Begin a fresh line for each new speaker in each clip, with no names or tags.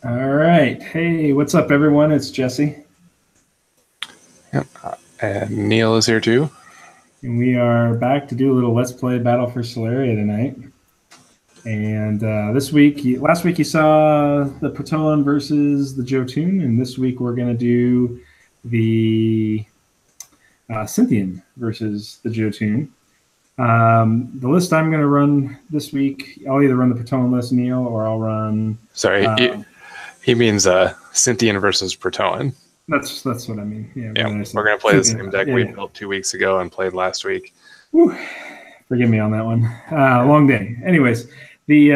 All right. Hey, what's up, everyone? It's Jesse.
Yep. And Neil is here too.
And we are back to do a little Let's Play Battle for Sularia tonight. And last week you saw the Proton versus the Jotun, and this week we're going to do the Scythian versus the Jotun. The list I'm going to run this week, I'll either run the Proton list, Neil, or I'll run...
Sorry, he means Scythian versus Proton.
That's what I mean. Yeah,
we're going to play the same deck we built 2 weeks ago and played last week.
Whew. Forgive me on that one. Long day. Anyways, the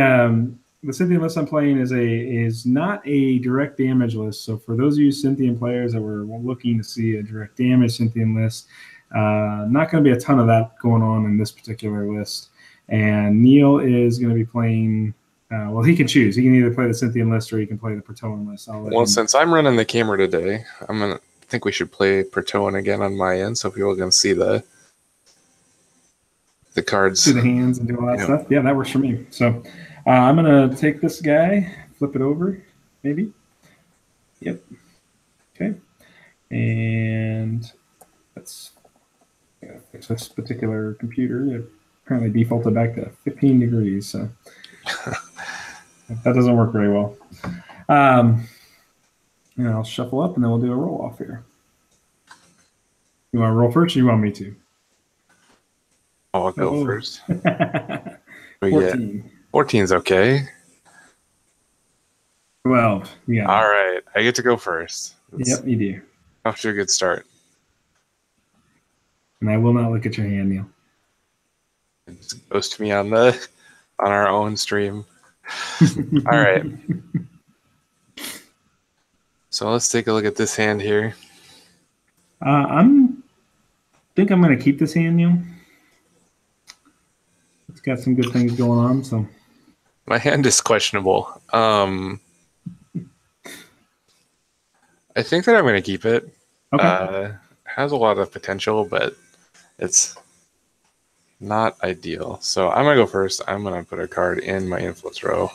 Scythian list I'm playing is not a direct damage list. So for those of you Scythian players that were looking to see a direct damage Scythian list, not going to be a ton of that going on in this particular list. And Neil is going to be playing... well, he can choose. He can either play the Scythian list or he can play the Proton list.
Since I'm running the camera today, I think we should play Proton again on my end so people can see the cards.
See the hands and do all that stuff. Yeah, that works for me. So I'm going to take this guy, flip it over, maybe. Yep. Okay. And let's fix this particular computer. It apparently defaulted back to 15 degrees. So that doesn't work very well. And I'll shuffle up and then we'll do a roll off here. You want to roll first or you want me to?
Oh, I'll go first.
14.
14's okay.
12. Yeah.
All right. I get to go first.
Yep, you do.
Off to a good start.
And I will not look at your hand, Neil.
Just ghost me on our own stream. All right. So let's take a look at this hand here.
I think I'm going to keep this hand, Neil. It's got some good things going on. So
my hand is questionable. I think that I'm going to keep it.
Okay.
Has a lot of potential, but it's not ideal. So I'm going to go first. I'm going to put a card in my influence row.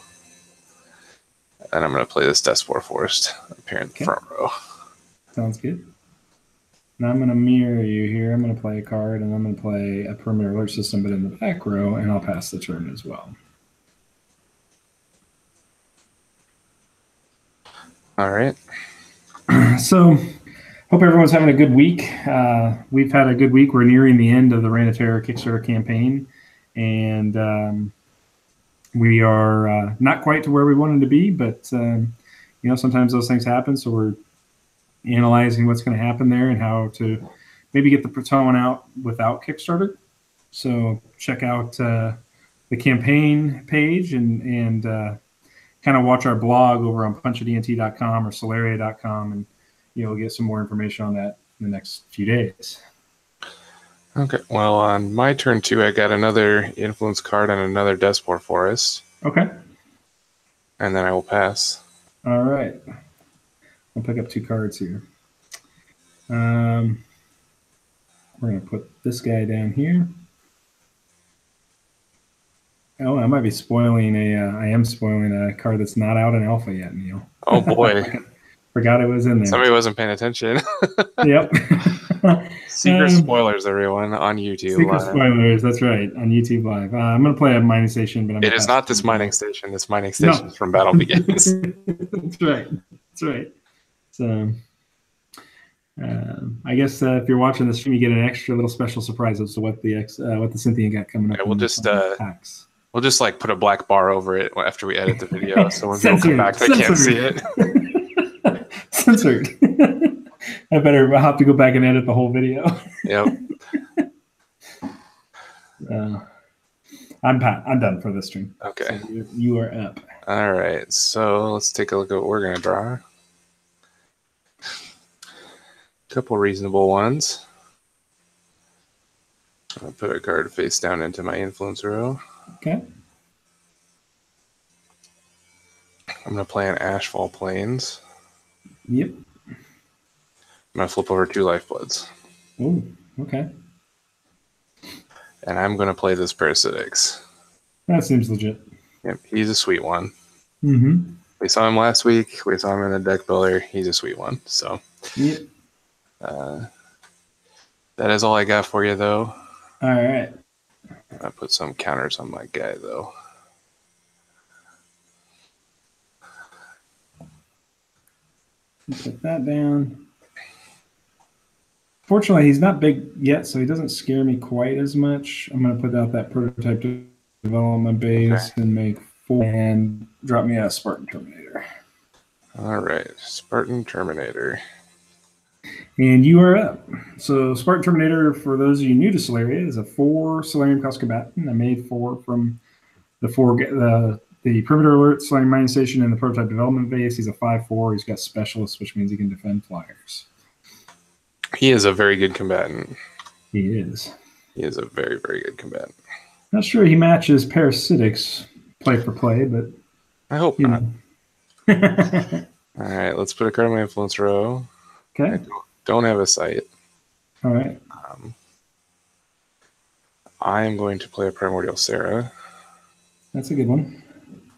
And I'm going to play this Despore Forest up here in the front row.
Sounds good. Now I'm going to mirror you here. I'm going to play a card, and I'm going to play a perimeter alert system, but in the back row, and I'll pass the turn as well.
All right.
So, hope everyone's having a good week. We've had a good week. We're nearing the end of the Reign of Terror Kickstarter campaign, and we are not quite to where we wanted to be, but sometimes those things happen. So we're analyzing what's going to happen there and how to maybe get the Proton out without Kickstarter. So check out the campaign page and kind of watch our blog over on punchadnt.com or solaria.com, and you'll get some more information on that in the next few days.
Okay. Well, on my turn 2, I got another influence card and another Despore Forest.
Okay.
And then I will pass.
All right. I'll pick up 2 cards here. We're going to put this guy down here. Oh, I might be spoiling I am spoiling a card that's not out in alpha yet, Neil.
Oh, boy.
Forgot it was in there.
Somebody wasn't paying attention.
Yep.
Secret spoilers, everyone, on YouTube.
Secret spoilers, that's right, on YouTube Live. I'm going to play a mining station, but
it is not this mining station. This mining station is from Battle Begins.
That's right. That's right. So, I guess if you're watching the stream, you get an extra little special surprise as to what the Scythian got coming up.
Yeah, we'll just like put a black bar over it after we edit the video, so when people come back, they can't see it.
Censored. I'll have to go back and edit the whole video.
Yep.
I'm done for this stream.
Okay.
So you are up.
All right. So let's take a look at what we're going to draw. A couple reasonable ones. I'll put a card face down into my influence row.
Okay.
I'm going to play an Ashfall Plains.
Yep.
I'm going to flip over 2 Lifebloods.
Oh, okay.
And I'm going to play this Parasitics.
That seems legit.
Yep, he's a sweet one.
Mm-hmm.
We saw him last week. We saw him in the deck builder. He's a sweet one. So
Yep.
That is all I got for you, though.
All right.
I put some counters on my guy, though.
Put that down. Fortunately, he's not big yet, so he doesn't scare me quite as much. I'm going to put out that prototype development base and make 4 and drop me a Spartan Terminator.
All right, Spartan Terminator.
And you are up. So Spartan Terminator, for those of you new to Sularia, is a 4 Solarium cost combatant. I made 4 from the Perimeter Alert, Solarium Mining Station, and the Prototype Development Base. He's a 5/4. He's got Specialist, which means he can defend flyers.
He is a very good combatant.
He is.
He is a very, very good combatant.
Not sure he matches Parasitics play for play, but
I hope not. All right, let's put a card in my influence row.
Okay.
I don't have a site.
All right.
I am going to play a Primordial Sarah.
That's a good one.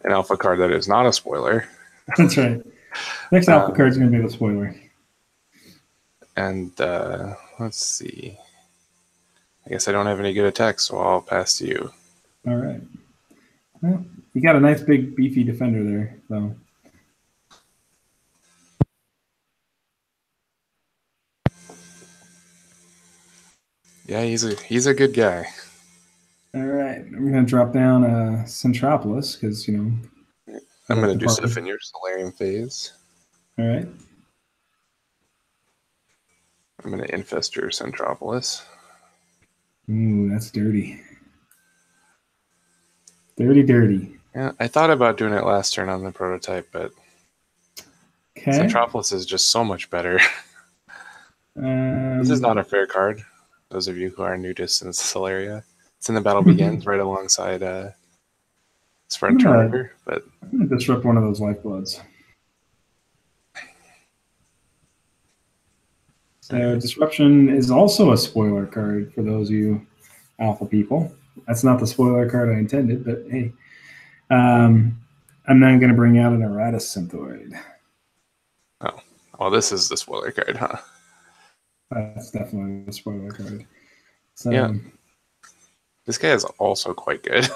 An alpha card that is not a spoiler.
That's right. Next alpha card is going to be the spoiler.
And let's see. I guess I don't have any good attacks, so I'll pass to you.
All right. Well, you got a nice big beefy defender there, so.
Yeah, he's a good guy.
All right, I'm going to drop down Centropolis because
I'm going to do stuff in your Solarium phase.
All right.
I'm going to infest your Centropolis.
Ooh, that's dirty. Dirty.
Yeah, I thought about doing it last turn on the prototype, but Centropolis is just so much better. This is not a fair card. Those of you who are new to Sularia, it's in the Battle Begins right alongside Spartan Terminator. But
I'm going to disrupt one of those Lifebloods. So Disruption is also a spoiler card for those of you alpha people. That's not the spoiler card I intended, but hey. I'm now going to bring out an Erratus Synthoid.
Oh, well, this is the spoiler card, huh?
That's definitely the spoiler card. So,
yeah. This guy is also quite good.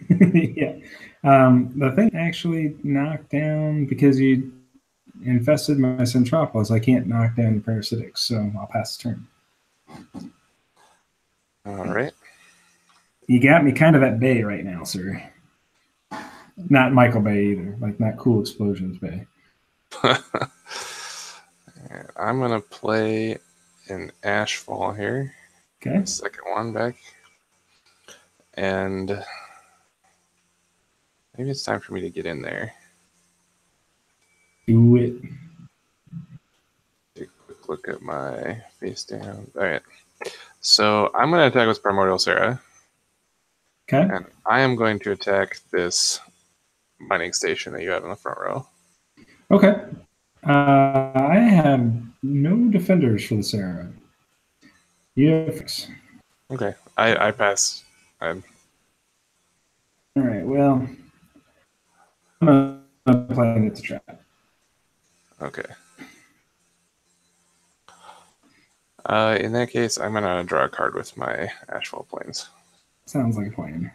Yeah. The thing actually knocked down because you infested my Centropolis. I can't knock down your Parasitics, so I'll pass the turn.
All right.
You got me kind of at bay right now, sir. Not Michael Bay either. Like, not Cool Explosions Bay.
I'm going to play an Ashfall here.
Okay.
Second one back. And maybe it's time for me to get in there.
Do it.
Take a quick look at my face down. All right. So I'm going to attack with Primordial Sarah.
Okay.
And I am going to attack this mining station that you have in the front row.
Okay. I have no defenders for the Sarah. Yes.
Okay. I pass. All
right. Well, I'm playing it to trap.
Okay. In that case, I'm going to draw a card with my Ashfall Plains.
Sounds like a plan.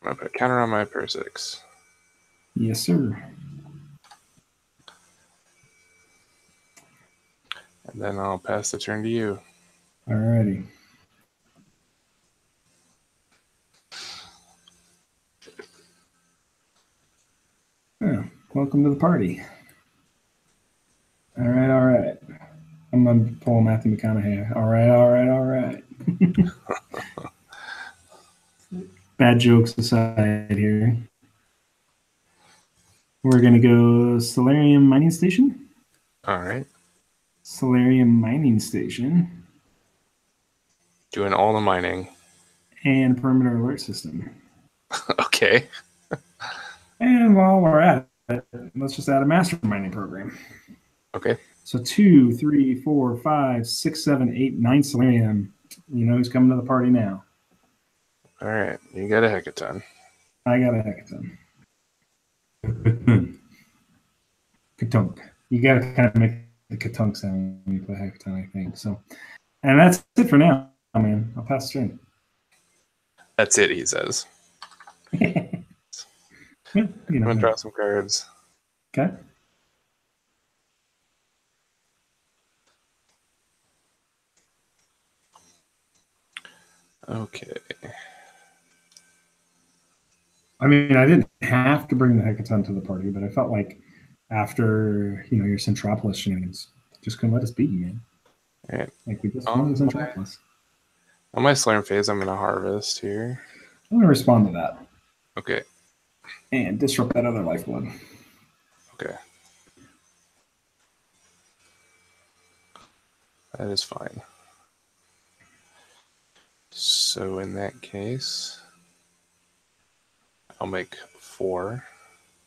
I'm going to put a counter on my Parasitics.
Yes, sir.
And then I'll pass the turn to you.
Alrighty. Oh, welcome to the party. All right. I'm going to pull Matthew McConaughey. All right. Bad jokes aside here. We're going to go Solarium Mining Station.
All right.
Solarium Mining Station.
Doing all the mining.
And Perimeter Alert System.
Okay.
And while we're at it, let's just add a master mining program.
Okay.
So 2, 3, 4, 5, 6, 7, 8, 9 Solarium. You know who's coming to the party now.
All right. You got a hecaton.
I got a hecaton. Katunk. You got to kind of make the katunk sound when you play hackathon, I think. So, and that's it for now, man. I'll pass the turn.
That's it, he says.
Yeah,
I'm going to draw some cards.
Okay.
Okay.
I mean, I didn't have to bring the hackathon to the party, but I felt like after your Centropolis shenanigans, just couldn't let us beat you, man.
All right.
Like we just won the Centropolis.
On my Slarm phase, I'm going to harvest here.
I'm gonna respond to that.
Okay.
And disrupt that other lifeblood.
Okay. That is fine. So in that case, I'll make 4.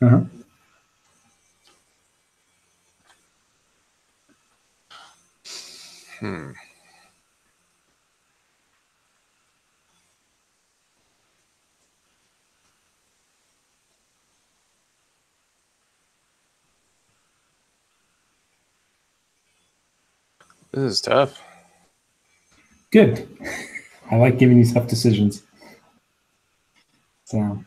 Uh-huh.
This is tough.
Good. I like giving you tough decisions. So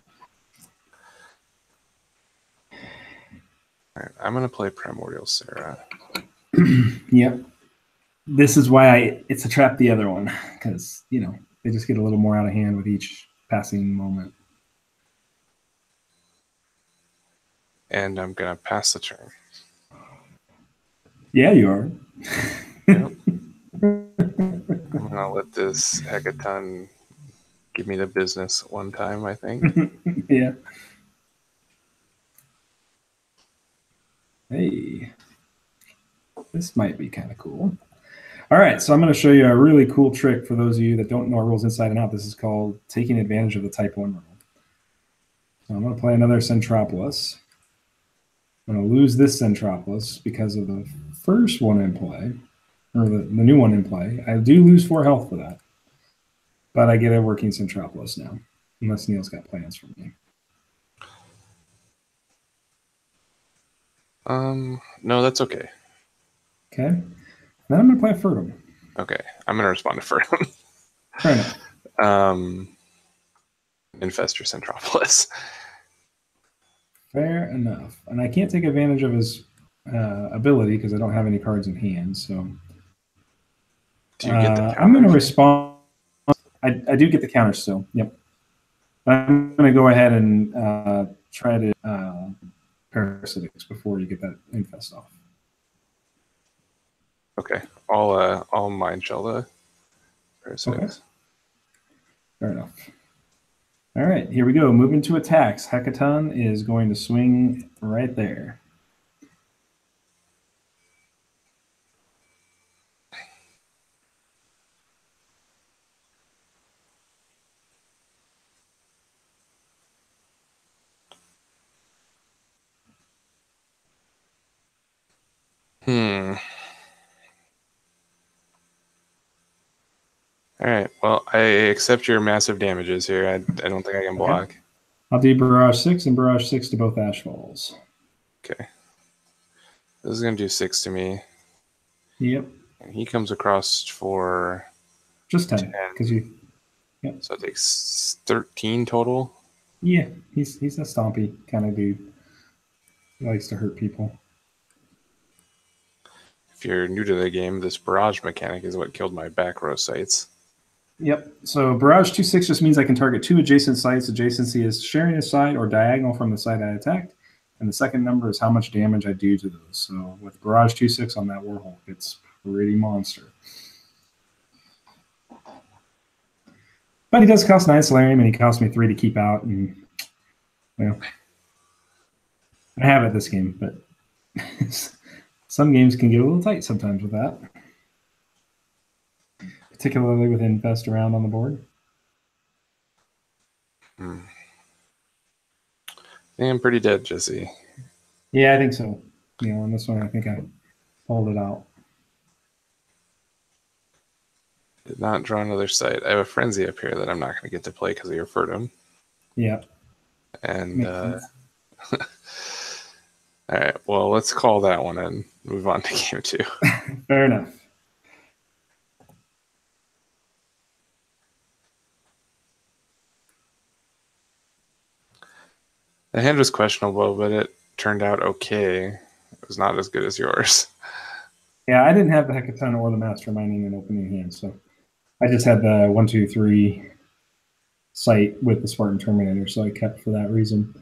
All right, I'm going to play Primordial Sarah.
yep. This is why it's a trap the other one, because they just get a little more out of hand with each passing moment.
And I'm going to pass the turn.
Yeah, you are.
Yep. I'm going to let this hackathon give me the business one time, I think.
Yeah. Hey, this might be kind of cool. All right, so I'm going to show you a really cool trick for those of you that don't know our rules inside and out. This is called taking advantage of the type 1 rule. So I'm going to play another Centropolis. I'm going to lose this Centropolis because of the first one in play, or the new one in play. I do lose 4 health for that, but I get a working Centropolis now, unless Neil's got plans for me.
No, that's okay.
Okay. Then I'm going to play a Ferdum.
Okay, I'm going to respond to Ferdum.
Fair enough.
Infestor Centropolis.
Fair enough. And I can't take advantage of his ability because I don't have any cards in hand. So
Do you get the counter?
I'm going to respond. I do get the counter still. Yep. But I'm going to go ahead and try to parasitics before you get that infest off.
Okay, I'll mind shell the parasitics.
Okay. Fair enough. All right, here we go. Moving to attacks. Hackathon is going to swing right there.
All right. Well, I accept your massive damages here. I don't think I can block.
Okay. I'll do Barrage 6 and Barrage 6 to both Ashfalls.
Okay. This is going to do 6 to me.
Yep.
And he comes across for
just 10. Because you.
Yep. So it takes 13 total.
Yeah, he's a stompy kind of dude. He likes to hurt people.
If you're new to the game, this barrage mechanic is what killed my back row sites.
Yep. So Barrage 2/6 just means I can target 2 adjacent sites. Adjacency is sharing a site or diagonal from the site I attacked. And the second number is how much damage I do to those. So with Barrage 2/6 on that Warhulk, it's pretty monster. But he does cost 9 Solarium, and he cost me 3 to keep out. And well, I have it this game, but some games can get a little tight sometimes with that. Particularly with Infest around on the board.
I think I'm pretty dead, Jesse.
Yeah, I think so. On this one, I think I pulled it out.
Did not draw another site. I have a Frenzy up here that I'm not going to get to play because of your Ferdum.
Yeah.
And All right, well, let's call that one and move on to game 2.
Fair enough.
The hand was questionable, but it turned out okay. It was not as good as yours.
Yeah, I didn't have the Hecaton or the Masterminding and opening hand, so I just had the 1, 2, 3 sight with the Spartan Terminator, so I kept for that reason.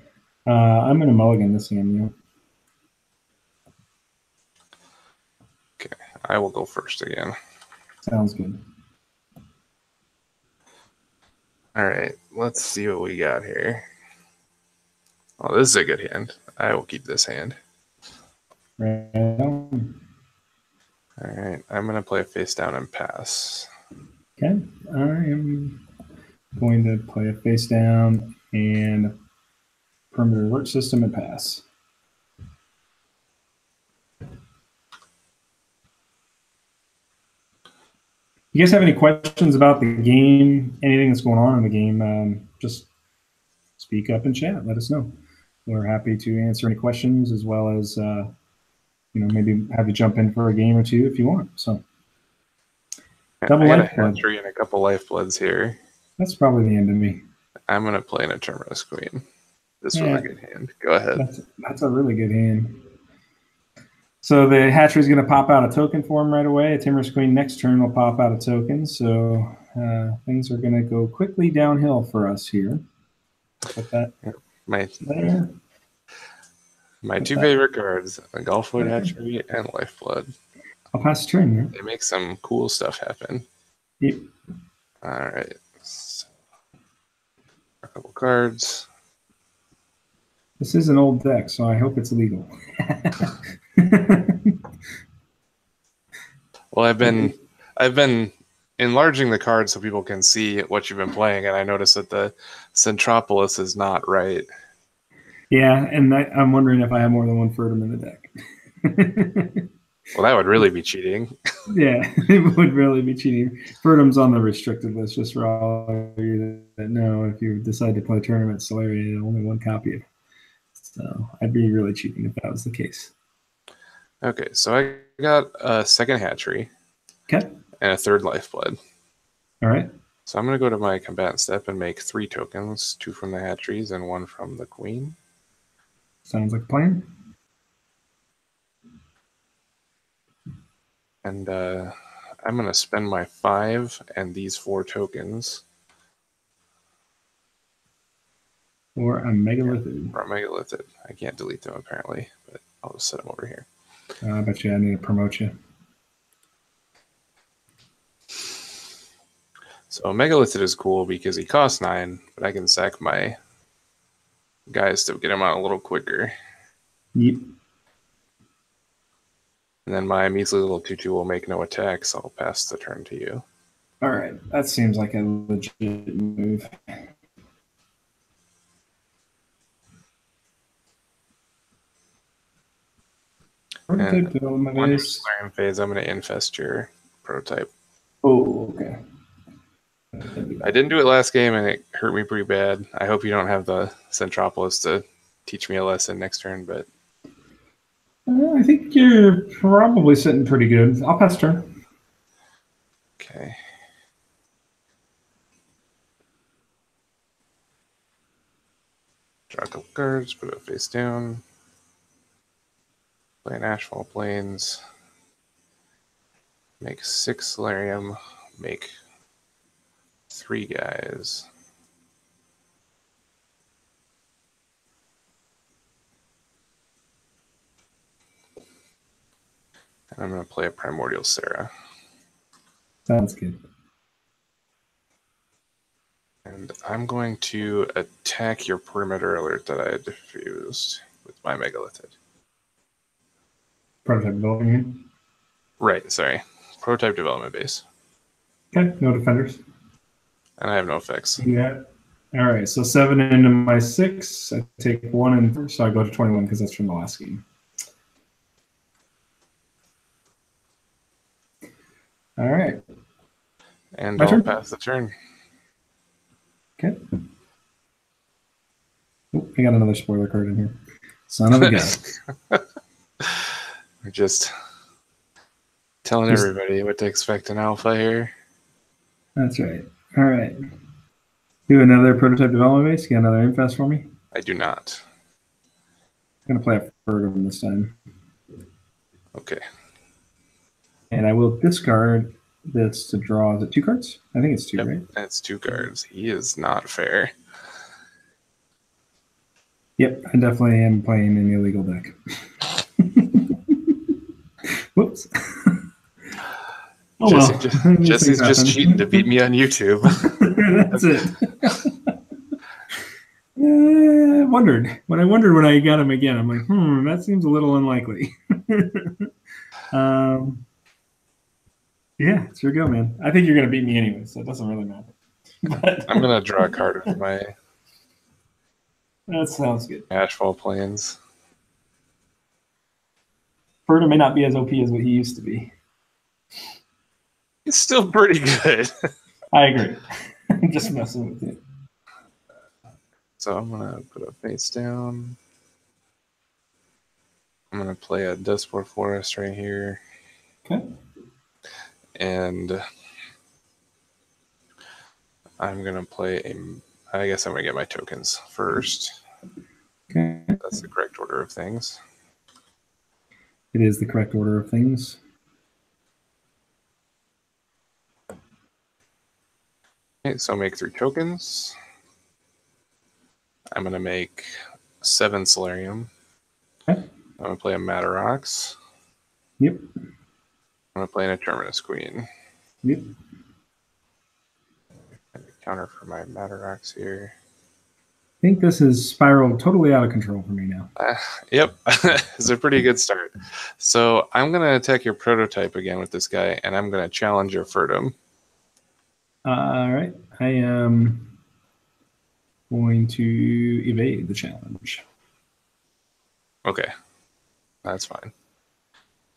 I'm going to mulligan this hand, you know.
Okay, I will go first again.
Sounds good.
All right, let's see what we got here. Oh, this is a good hand. I will keep this hand.
Right on.
All right, I'm going to play face down and pass.
Okay, I am going to play a face down and perimeter alert system and pass. You guys have any questions about the game, anything that's going on in the game, just speak up and chat. Let us know. We're happy to answer any questions as well as, maybe have you jump in for a game or two if you want. So, double life blood.
Hatchery and a couple lifebloods here.
That's probably the end of me.
I'm going to play an Terminus Queen. This was a good hand. Go ahead.
That's a really good hand. So the hatchery is going to pop out a token for him right away. A Timorous Queen next turn will pop out a token. So things are going to go quickly downhill for us here. Put that there.
My two favorite cards, the Golfwood Hatchery and Lifeblood.
I'll pass the turn. Yeah.
They make some cool stuff happen.
Yep.
All right. So, a couple cards.
This is an old deck, so I hope it's legal.
Well, I've been enlarging the cards so people can see what you've been playing, and I noticed that the Centropolis is not right.
Yeah, and I'm wondering if I have more than one Ferdum in the deck.
Well, that would really be cheating.
Yeah, it would really be cheating. Ferdum's on the restricted list, just for all of you that know. If you decide to play tournament Sularia, only one copy of it. So I'd be really cheating if that was the case.
Okay, so I got a second hatchery.
Okay.
And a third lifeblood.
All right.
So I'm going to go to my combatant step and make 3 tokens, 2 from the hatcheries and 1 from the queen.
Sounds like a plan.
And I'm going to spend my 5 and these 4 tokens.
Or a megalithid.
Or a megalithid. I can't delete them apparently, but I'll just set them over here.
I bet you I need to promote you.
So a megalithid is cool because he costs 9, but I can sack my guys to get him out a little quicker.
Yep.
And then my measly little 2/2 will make no attack, so I'll pass the turn to you.
All right. That seems like a legit move.
And when you're Solarian phase, I'm going to infest your prototype.
Oh, okay.
I didn't do it last game, and it hurt me pretty bad. I hope you don't have the Centropolis to teach me a lesson next turn, but...
I think you're probably sitting pretty good. I'll pass turn.
Okay. Draw a couple cards, put it face down. Play an Ashfall Plains. Make 6 Solarium. Make 3 guys. And I'm going to play a Primordial Sarah.
Sounds good.
And I'm going to attack your perimeter alert that I diffused with my megalithid.
Prototype development.
Right, sorry. Prototype development base.
Okay, no defenders.
And I have no effects.
Yeah. All right, so 7 into my 6. I take 1 and so I go to 21 because that's from the last game. All right.
And I'll pass the turn.
Okay. Oh, I got another spoiler card in here. Son of a gun.
We're just telling everybody what to expect in alpha here.
That's right. All right. Do another prototype development base. Get another infest for me.
I do not.
I'm gonna play a Fertum this time.
Okay.
And I will discard this to draw. Is it 2 cards? I think it's 2, right?
That's 2 cards. He is not fair.
Yep, I definitely am playing an illegal deck. Whoops.
Oh, Jesse's just cheating to beat me on YouTube.
That's it. I wondered. When I got him again, I'm like, that seems a little unlikely. Yeah, sure go, man. I think you're going to beat me anyway, so it doesn't really matter. But
I'm going to draw a card with my...
That sounds good.
Ashfall Plains.
Fertum may not be as OP as what he used to be.
He's still pretty good.
I agree. I'm just messing with you.
So I'm going to put a face down. I'm going to play a Duskboard Forest right here.
Okay.
And I'm going to play I guess I'm going to get my tokens first.
Okay.
That's the correct order of things.
It is the correct order of things.
Okay, so make 3 tokens. I'm going to make 7 Solarium.
Okay.
I'm going to play a Matterox.
Yep.
I'm going to play an Terminus Queen.
Yep.
Counter for my Matterox here.
I think this is spiraled totally out of control for me now.
Yep, it's a pretty good start. So I'm going to attack your prototype again with this guy, and I'm going to challenge your Fertum.
All right. I am going to evade the challenge.
Okay, that's fine.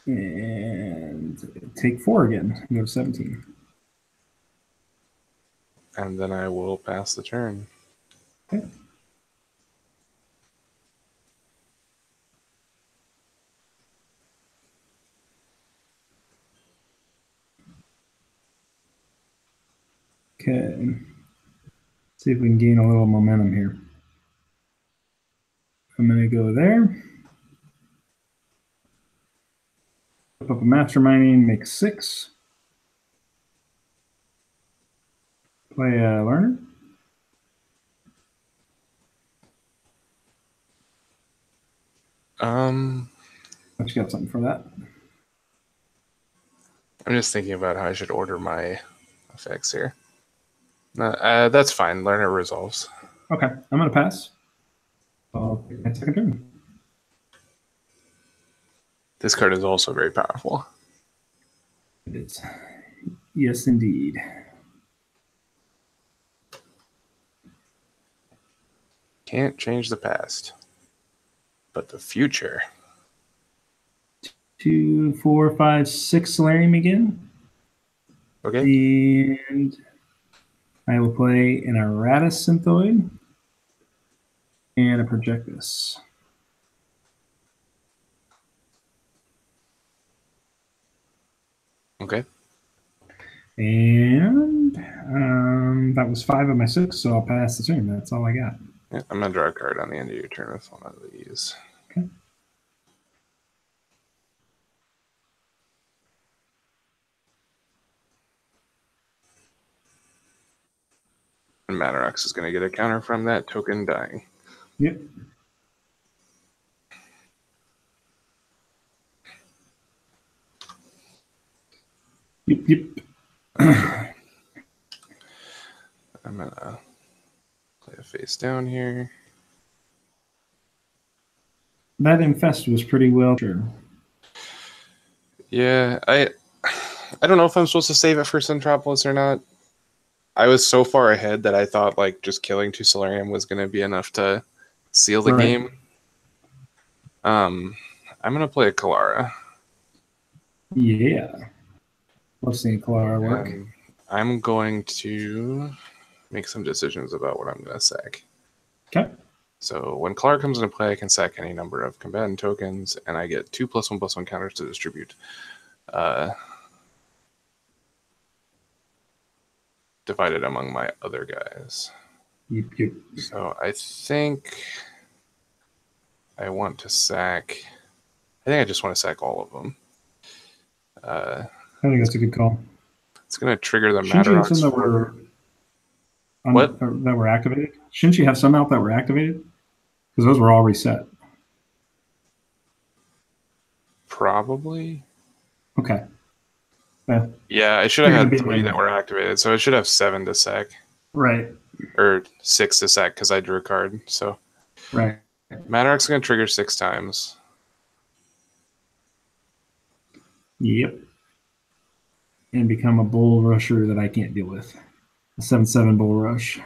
And take 4 again. Go to 17.
And then I will pass the turn.
Okay. Okay. See if we can gain a little momentum here. I'm going to go there. Flip up a Masterminding, make 6. Play a Learner. But you got something for that?
I'm just thinking about how I should order my effects here. That's fine. Learner resolves.
Okay, I'm going to pass. I'll take my second turn.
This card is also very powerful.
It is. Yes, indeed.
Can't change the past, but the future.
2, 4, 5, 6 Solarium again.
Okay.
And I will play an Erratus Synthoid and a Projectus.
Okay.
And that was 5 of my 6, so I'll pass the turn. That's all I got.
Yeah, I'm going to draw a card on the end of your turn with one of these.
Okay.
And Matterox is going to get a counter from that token dying.
Yep. Yep.
I'm going to play a face down here.
That Infest was pretty well sure.
Yeah, I don't know if I'm supposed to save it for Centropolis or not. I was so far ahead that I thought like just killing 2 Solarium was going to be enough to seal the game. I'm going to play a Kalara.
Yeah. Let's see Kalara work.
I'm going to make some decisions about what I'm going to sack.
Okay.
So when Clark comes into play, I can sack any number of combatant tokens, and I get 2+1/+1 counters to distribute. Divided among my other guys.
Yep.
So I think I want to sack. I think I just want to sack all of them.
I think that's a good call.
It's going to trigger the
Shouldn't you have some
Madrox.
that were activated? Shouldn't you have some out that were activated? Because those were all reset.
Probably.
Okay.
Yeah, I should have had 3 that were activated, so I should have 7 to sack.
Right.
Or 6 to sack because I drew a card. So
right.
Madrox is going to trigger 6 times.
Yep. And become a bull rusher that I can't deal with. A 7/7 bull rush.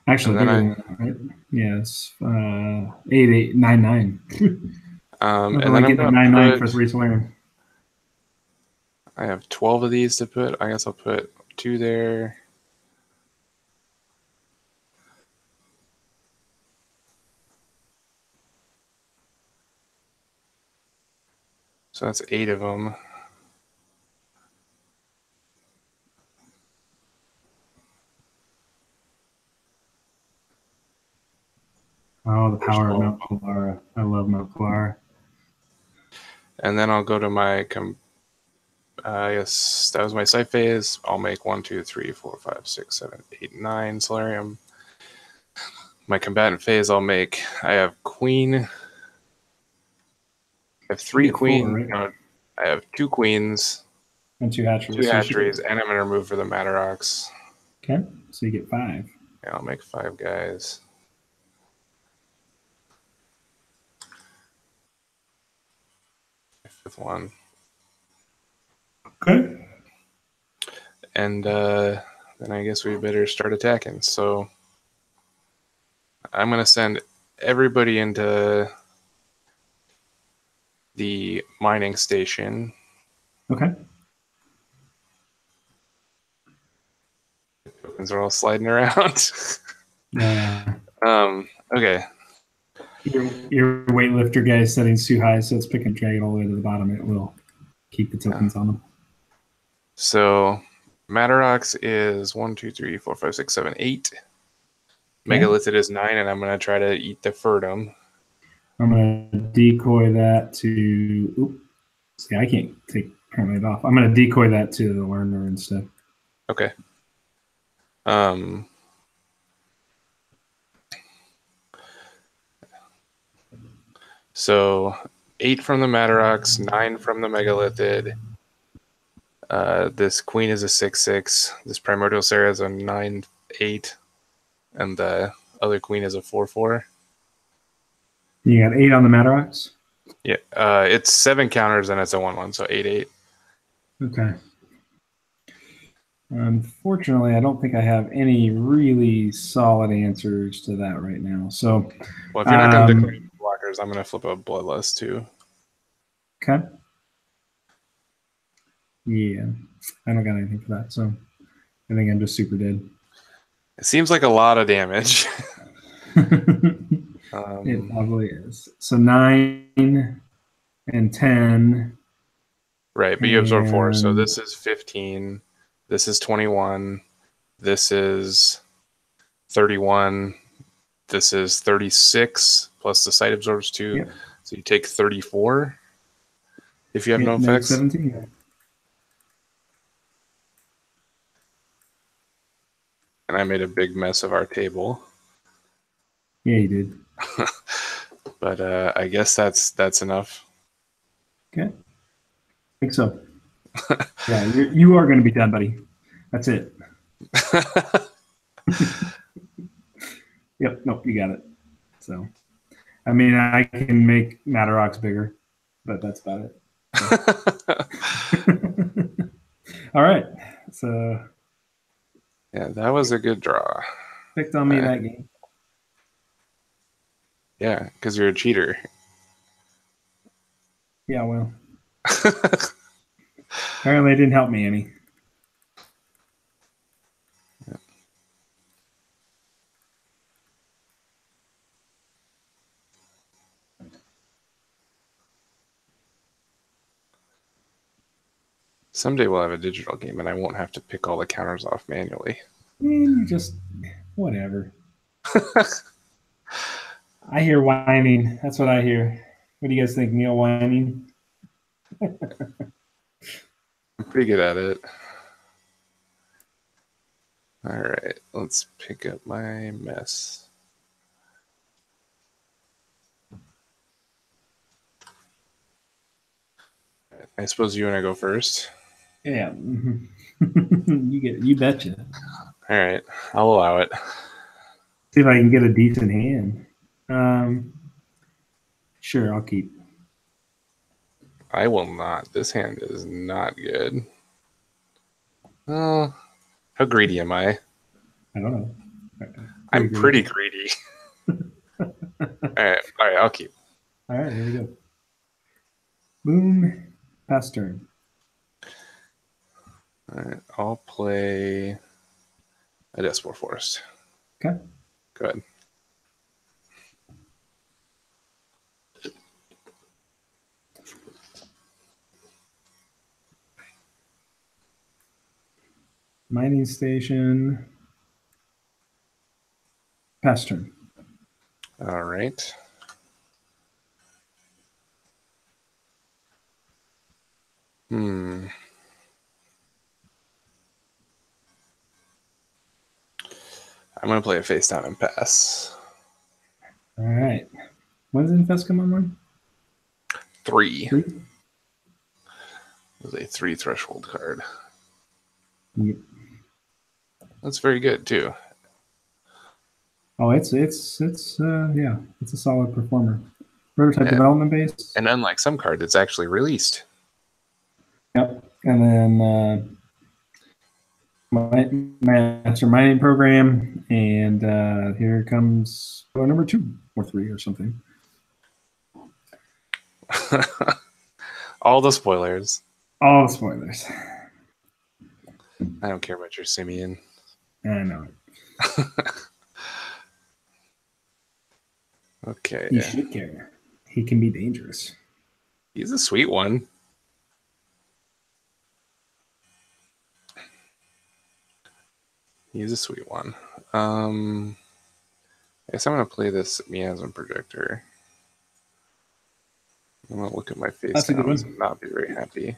Actually, bigger than that, right? Yeah, it's 8/8/9/9.
And
then I get the 9/9 for 3 Solarium.
I have 12 of these to put. I guess I'll put 2 there. So that's 8 of them.
Oh, the power of Mount Clara. I love Mount Clara.
And then I'll go to my, yes, that was my site phase. I'll make 1, 2, 3, 4, 5, 6, 7, 8, 9 Solarium. My combatant phase, I'll make, I have Queen. I have 3 queens. Right? No, I have 2 queens.
And 2 hatcheries.
2 hatcheries, and I'm going to remove for the Madrox.
Okay, so you get 5.
Yeah, I'll make 5 guys. Fifth one.
Okay.
And then I guess we better start attacking. So I'm going to send everybody into the mining station.
Okay.
Tokens are all sliding around.
Yeah.
Okay.
Your weightlifter guy is setting too high, so it's pick and drag it all the way to the bottom. It will keep the tokens on them.
So Madrox is 1, 2, 3, 4, 5, 6, 7, 8. Okay. Megalithid is 9, and I'm going to try to eat the Ferdum.
I'm going to decoy that to. Oops. See, I can't take permanent off. I'm going to decoy that to the learner instead.
Okay. So 8 from the Madrox, 9 from the Megalithid. This Queen is a 6/6. This Primordial Sarah is a 9/8, and the other Queen is a 4/4.
You got 8 on the Madrox?
Yeah, it's 7 counters and it's a 1/1, so 8/8.
Okay. Unfortunately, I don't think I have any really solid answers to that right now. So,
well, if you're not going to declare blockers, I'm going to flip a Bloodlust too.
Okay. Yeah, I don't got anything for that, so I think I'm just super dead.
It seems like a lot of damage.
It probably is. So 9 and 10.
Right, but you absorb 4, so this is 15. This is 21. This is 31. This is 36, plus the site absorbs 2. Yep. So you take 34 if you have no effects.
17.
And I made a big mess of our table.
Yeah, you did.
But I guess that's enough.
Okay. I think so. Yeah, you are going to be done, buddy. That's it. Yep. Nope. You got it. So, I mean, I can make Madrox bigger, but that's about it. So. All right. So.
Yeah, that was a good draw.
Picked on me that game.
Yeah, because you're a cheater.
Yeah, well. Apparently it didn't help me any.
Someday we'll have a digital game and I won't have to pick all the counters off manually.
Man, you just whatever. I hear whining. That's what I hear. What do you guys think, Neil? Whining?
I'm pretty good at it. All right, let's pick up my mess. I suppose you want to go first.
Yeah. You betcha.
All right, I'll allow it.
See if I can get a decent hand. Sure, I'll keep.
I will not. This hand is not good. Oh, how greedy am I?
I don't know.
I'm pretty greedy. All right, I'll keep.
All right, here we go. Boom, pass turn.
All right, I'll play a Despore Forest.
Okay.
Go ahead.
Mining station. Pass turn.
All right. I'm going to play a face down and pass.
All right. When does Infest come online?
3.
3?
It was a 3 threshold card.
Yep.
That's very good too.
Oh, it's yeah, it's a solid performer. Prototype development base.
And unlike some cards, it's actually released.
Yep. And then master mining program, and here comes number 2 or 3 or something.
All the spoilers.
All the spoilers.
I don't care about your Simeon.
I know it.
Okay.
You should care. He can be dangerous.
He's a sweet one. He's a sweet one. I guess I'm going to play this miasm projector. I'm going to look at my face.
That's a good one.
And not be very happy.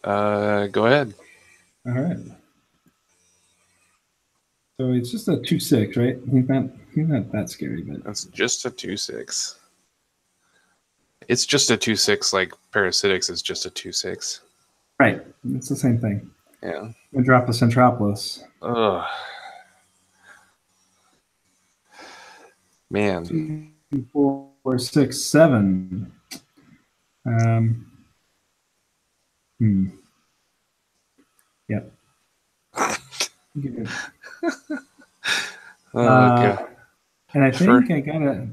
Go ahead.
All right. So it's just a 2/6, right? He's not that scary, but
That's just a 2/6. It's just a 2/6, like Parasitics is just a 2/6.
Right. It's the same thing.
Yeah.
We drop the Centropolis.
Ugh. Man.
2, 4, 6, 7. Yep.
Oh god.
And I think I got a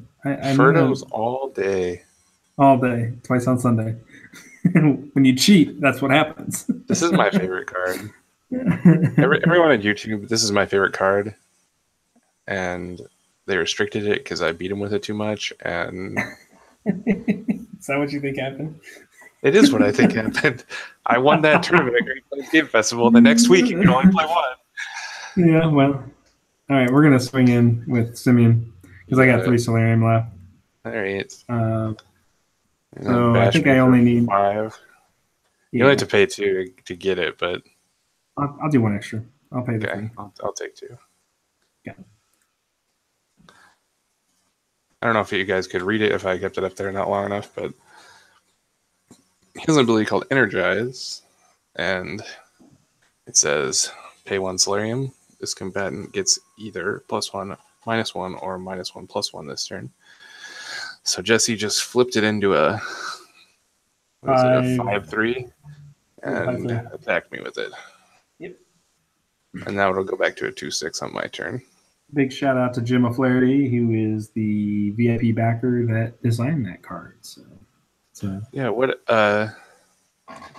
Ferdo's all day.
All day, twice on Sunday. When you cheat, that's what happens.
This is my favorite card. Everyone on YouTube, this is my favorite card. And they restricted it because I beat him with it too much. And
is that what you think happened?
It is what I think happened. I won that tournament at Great Plains Game Festival. The next week, you can only play one.
Yeah, well. All right, we're going to swing in with Simeon because I got 3 Solarium left.
All right.
So I think I only need
5. You only have to pay 2 to get it, but
I'll do 1 extra. I'll pay the 3.
I'll take 2.
Yeah.
I don't know if you guys could read it if I kept it up there not long enough, but he has an ability called Energize, and it says pay 1 Solarium. This combatant gets either +1, -1, or -1, +1 this turn. So Jesse just flipped it into a 5/3 and attacked me with it.
Yep.
And now it'll go back to a 2/6 on my turn.
Big shout out to Jim O'Flaherty, who is the VIP backer that designed that card. So
yeah, what I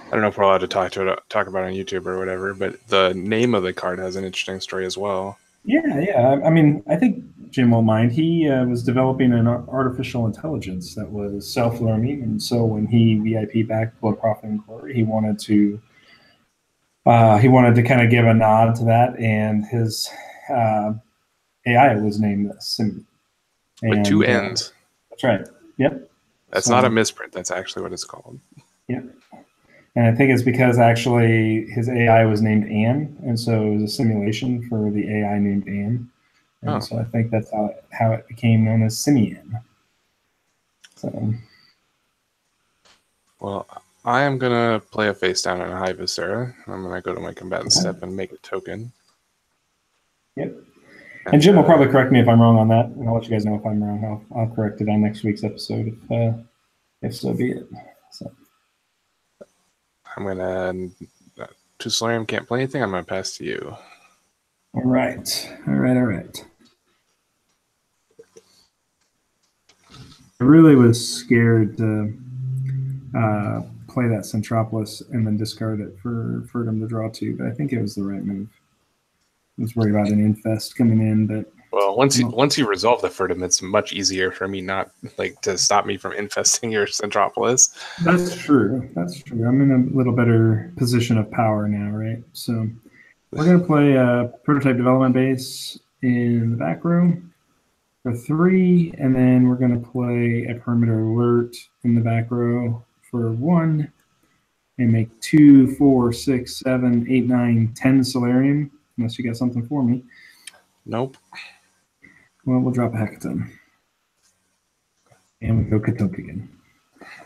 don't know if we're allowed to talk about on YouTube or whatever, but the name of the card has an interesting story as well.
Yeah. I mean, I think Jim won't mind. He was developing an artificial intelligence that was self-learning, and so when he VIP backed Blood, Profit, and Glory, he wanted to kind of give a nod to that, and his AI was named Simi.
With two
And
N's.
that's right. Yep.
That's
So,
not a misprint. That's actually what it's called.
yep. And I think it's because actually his AI was named Anne, and so it was a simulation for the AI named Anne. And
Oh.
so I think that's how it became known as Simeon. So,
Well, I am going to play a face down in a High Viscera. I'm going to go to my combatant step and make a token.
yep. And Jim will probably correct me if I'm wrong on that, and I'll let you guys know if I'm wrong. I'll correct it on next week's episode if so be it. So.
I'm going to Solarium can't play anything. I'm going to pass to you.
All right. I really was scared to play that Centropolis and then discard it for him to draw two, but I think it was the right move. I was worried about an infest coming in, but
well, once you resolve the Furtum, it's much easier for me not to stop me from infesting your Centropolis.
That's true. I'm in a little better position of power now, right? So we're gonna play a prototype development base in the back row for 3, and then we're gonna play a perimeter alert in the back row for 1, and make 2, 4, 6, 7, 8, 9, 10 Solarium, unless you got something for me.
Nope.
Well, we'll drop a Hecaton. And we go Katunk again.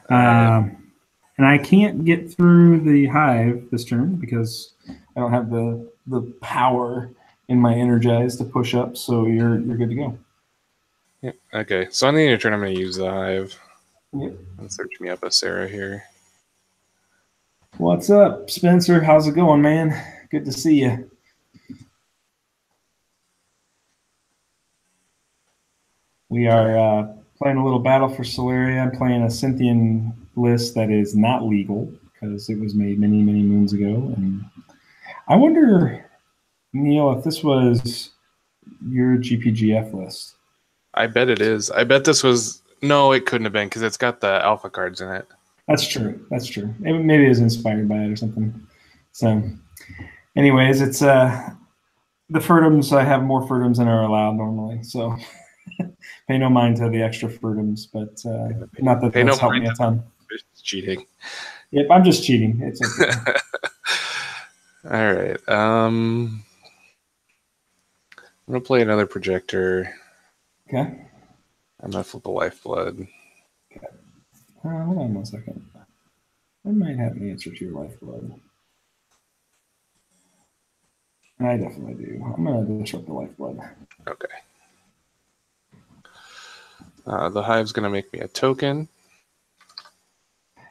And I can't get through the Hive this turn because I don't have the power in my Energize to push up, so you're good to go.
Yep. Okay, so on the end of your turn, I'm going to use the Hive.
Yep.
And search me up a Sarah here.
What's up, Spencer? How's it going, man? Good to see you. We are playing a little battle for Sularia. I'm playing a Cynthian list that is not legal because it was made many, many moons ago. And I wonder, Neil, if this was your GPGF list.
I bet it is. I bet this was... No, it couldn't have been because it's got the alpha cards in it.
That's true. Maybe it was inspired by it or something. So, anyways, it's the Furtums. I have more Furtums than are allowed normally. So, pay no mind to the extra Furtums, but not that that's helped me a ton.
It's cheating.
Yep, I'm just cheating. It's okay.
All right. I'm going to play another projector.
Okay.
I'm going to flip a Lifeblood.
Okay. Hold on 1 second. I might have an answer to your Lifeblood. I definitely do. I'm going to disrupt the Lifeblood.
Okay. The Hive's going to make me a token.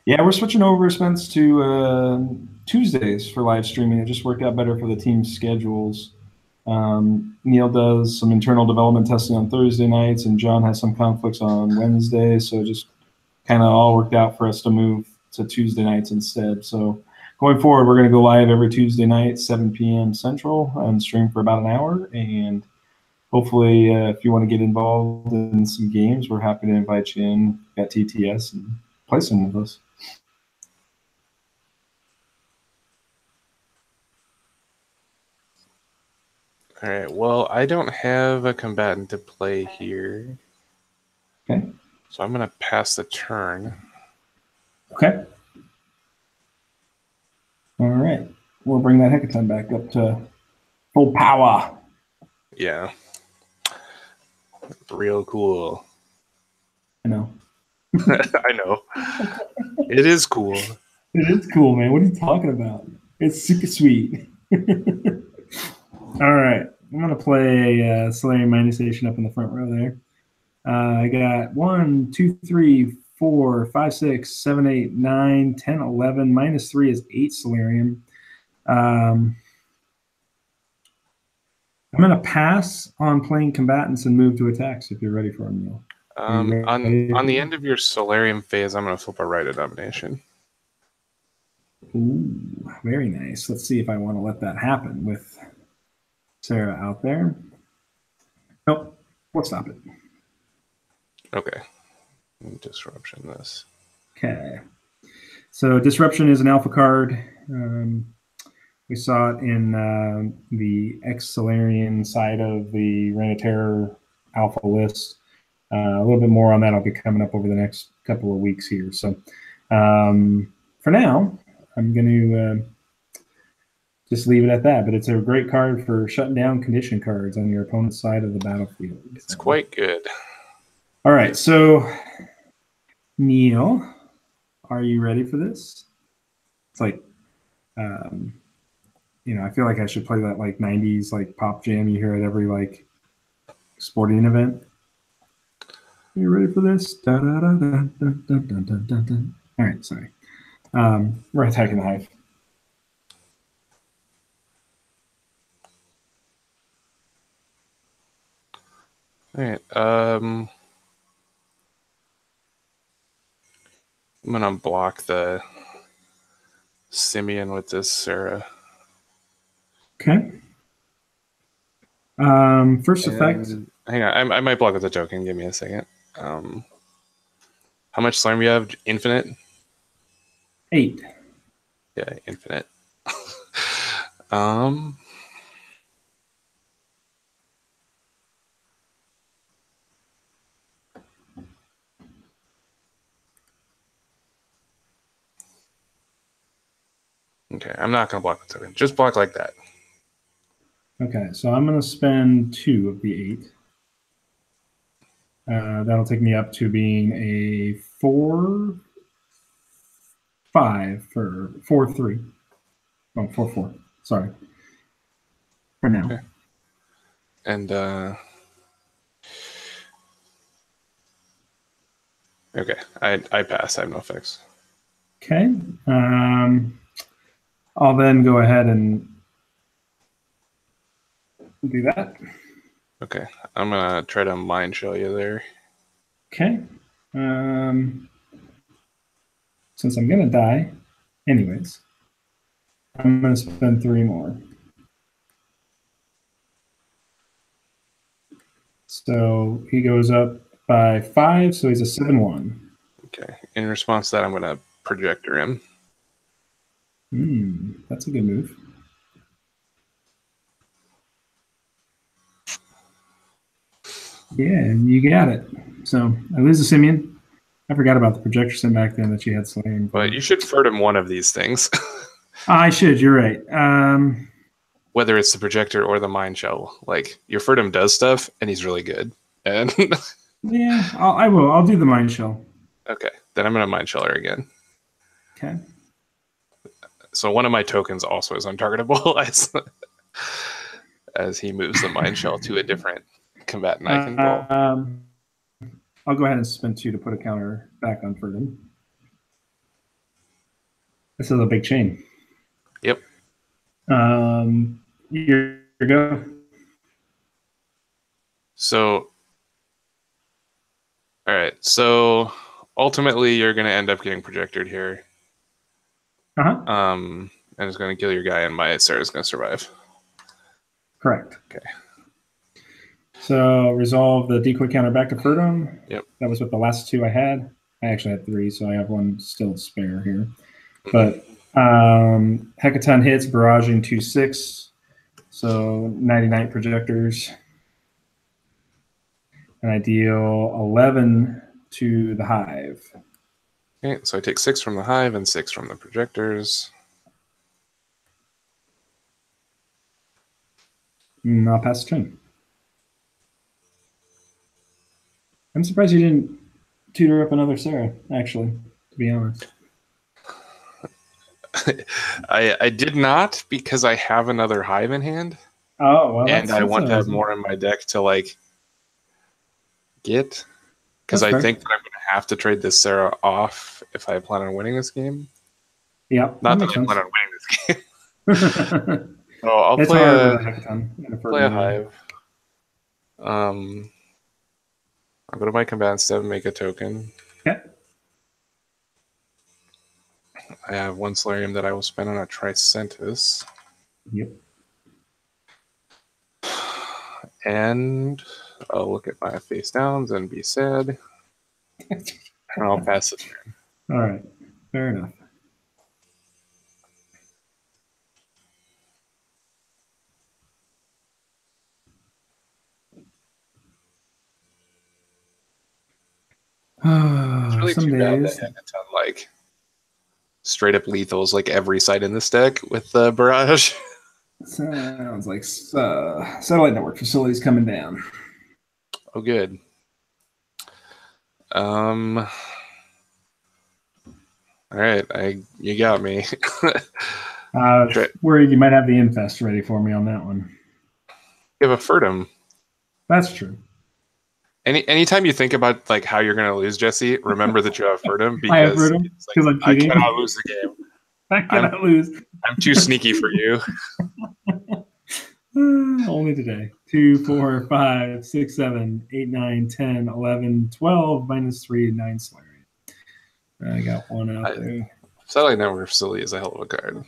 Yeah, we're switching over, Spence, to Tuesdays for live streaming. It just worked out better for the team's schedules. Neil does some internal development testing on Thursday nights, and John has some conflicts on Wednesday, so it just kind of all worked out for us to move to Tuesday nights instead. So going forward, we're going to go live every Tuesday night, 7 p.m. Central, and stream for about an hour. And hopefully, if you want to get involved in some games, we're happy to invite you in at TTS and play some with us.
All right. Well, I don't have a combatant to play here.
Okay.
So I'm going to pass the turn.
Okay. All right. We'll bring that Hecaton back up to full power.
Yeah. Real cool.
I know.
I know. It is cool.
It is cool, man. What are you talking about? It's super sweet. All right. I'm going to play a Solarium Mining Station up in the front row there. I got 1, 2, 3, 4, 5, 6, 7, 8, 9, 10, 11. -3 is 8 Solarium. I'm going to pass on playing combatants and move to attacks if you're ready for them, Neil.
On the end of your Solarium phase, I'm going to flip a Rite of Domination.
Ooh, very nice. Let's see if I want to let that happen with Sarah out there. Nope. We'll stop it.
Okay. Disruption this.
Okay. So Disruption is an alpha card. We saw it in the Solarian side of the Reign of Terror alpha list. A little bit more on that will be coming up over the next couple of weeks here. So for now, I'm going to just leave it at that. But it's a great card for shutting down condition cards on your opponent's side of the battlefield.
It's quite good.
All right. So, Neil, are you ready for this? It's like, I feel like I should play that like 90s like pop jam you hear at every like sporting event. Are you ready for this? Da, da, da, da, da, da, da, da, da. All right, sorry. We're attacking the hive.
All right. I'm gonna block the Simeon with this Sarah.
Okay. First effect.
Hang on, I might block with the token. Give me a second. How much slime do you have? Infinite?
8.
Yeah, infinite. Okay, I'm not gonna block the token. Just block like that.
Okay, so I'm gonna spend 2 of the 8. That'll take me up to being a 4-5 for 4-3. Oh, 4-4. Sorry. For now.
Okay. And okay, I pass. I have no effects.
Okay. I'll then go ahead and do that.
Okay, I'm gonna try to mind shell you there.
Okay. Since I'm gonna die, anyways, I'm gonna spend 3 more. So he goes up by 5, so he's a 7-1.
Okay. In response to that, I'm gonna projector him.
That's a good move. Yeah, you got it. So I lose a Simeon. I forgot about the projector sim back then that you had slain.
But you should furt him one of these things.
I should. You're right.
Whether it's the projector or the mind shell, like your Ferdum does stuff, and he's really good. And
yeah, I will. I'll do the mind shell.
Okay, then I'm gonna mind shell her again.
Okay.
So one of my tokens also is untargetable as he moves the mind shell to a different combatant I can roll.
I'll go ahead and spend 2 to put a counter back on Ferdum. This is a big chain.
Yep.
Here you go.
So, all right. So ultimately, you're going to end up getting projected here. And it's going to kill your guy, and my Sarah's going to survive.
Correct.
Okay.
So resolve the decoy counter back to Ferdum.
Yep.
That was what the last 2 I had. I actually had 3, so I have 1 still spare here. But Hecaton hits, barraging 2/6. So 99 projectors. And I deal 11 to the hive.
Okay, so I take 6 from the hive and 6 from the projectors.
I'll pass the turn. I'm surprised you didn't tutor up another Sarah, actually, to be honest.
I did not, because I have another hive in hand.
Oh, well,
and I want to have more in my deck to like get, because I think that I'm going to have to trade this Sarah off if I plan on winning this game.
Yeah,
not that I plan on winning this game. So I'll
it's
play
hard with a Hecaton.
Play a hive. I'll go to my combat step and make a token.
Yeah.
I have 1 Solarium that I will spend on a Tricentis.
Yep.
And I'll look at my face downs and be sad. And I'll pass the turn.
All right. Fair enough.
It's really
Some
too bad
days.
that Hekaton, like, straight up lethals like every side in this deck with the barrage.
Sounds like satellite network facilities coming down.
Oh, good. All right, you got me.
Worried you might have the infest ready for me on that one.
You have a Ferdum.
That's true.
Anytime you think about like how you're gonna lose, Jesse, remember that you have Ferdum because
I have Ferdum because I'm cheating.
I cannot lose the game.
I cannot lose.
I'm too sneaky for you.
Only today. 2, 4, 5, 6, 7, 8, 9, 10, 11, 12, -3, 9 Sularia. I got one out there.
Satellite Network Facility is a hell of a card.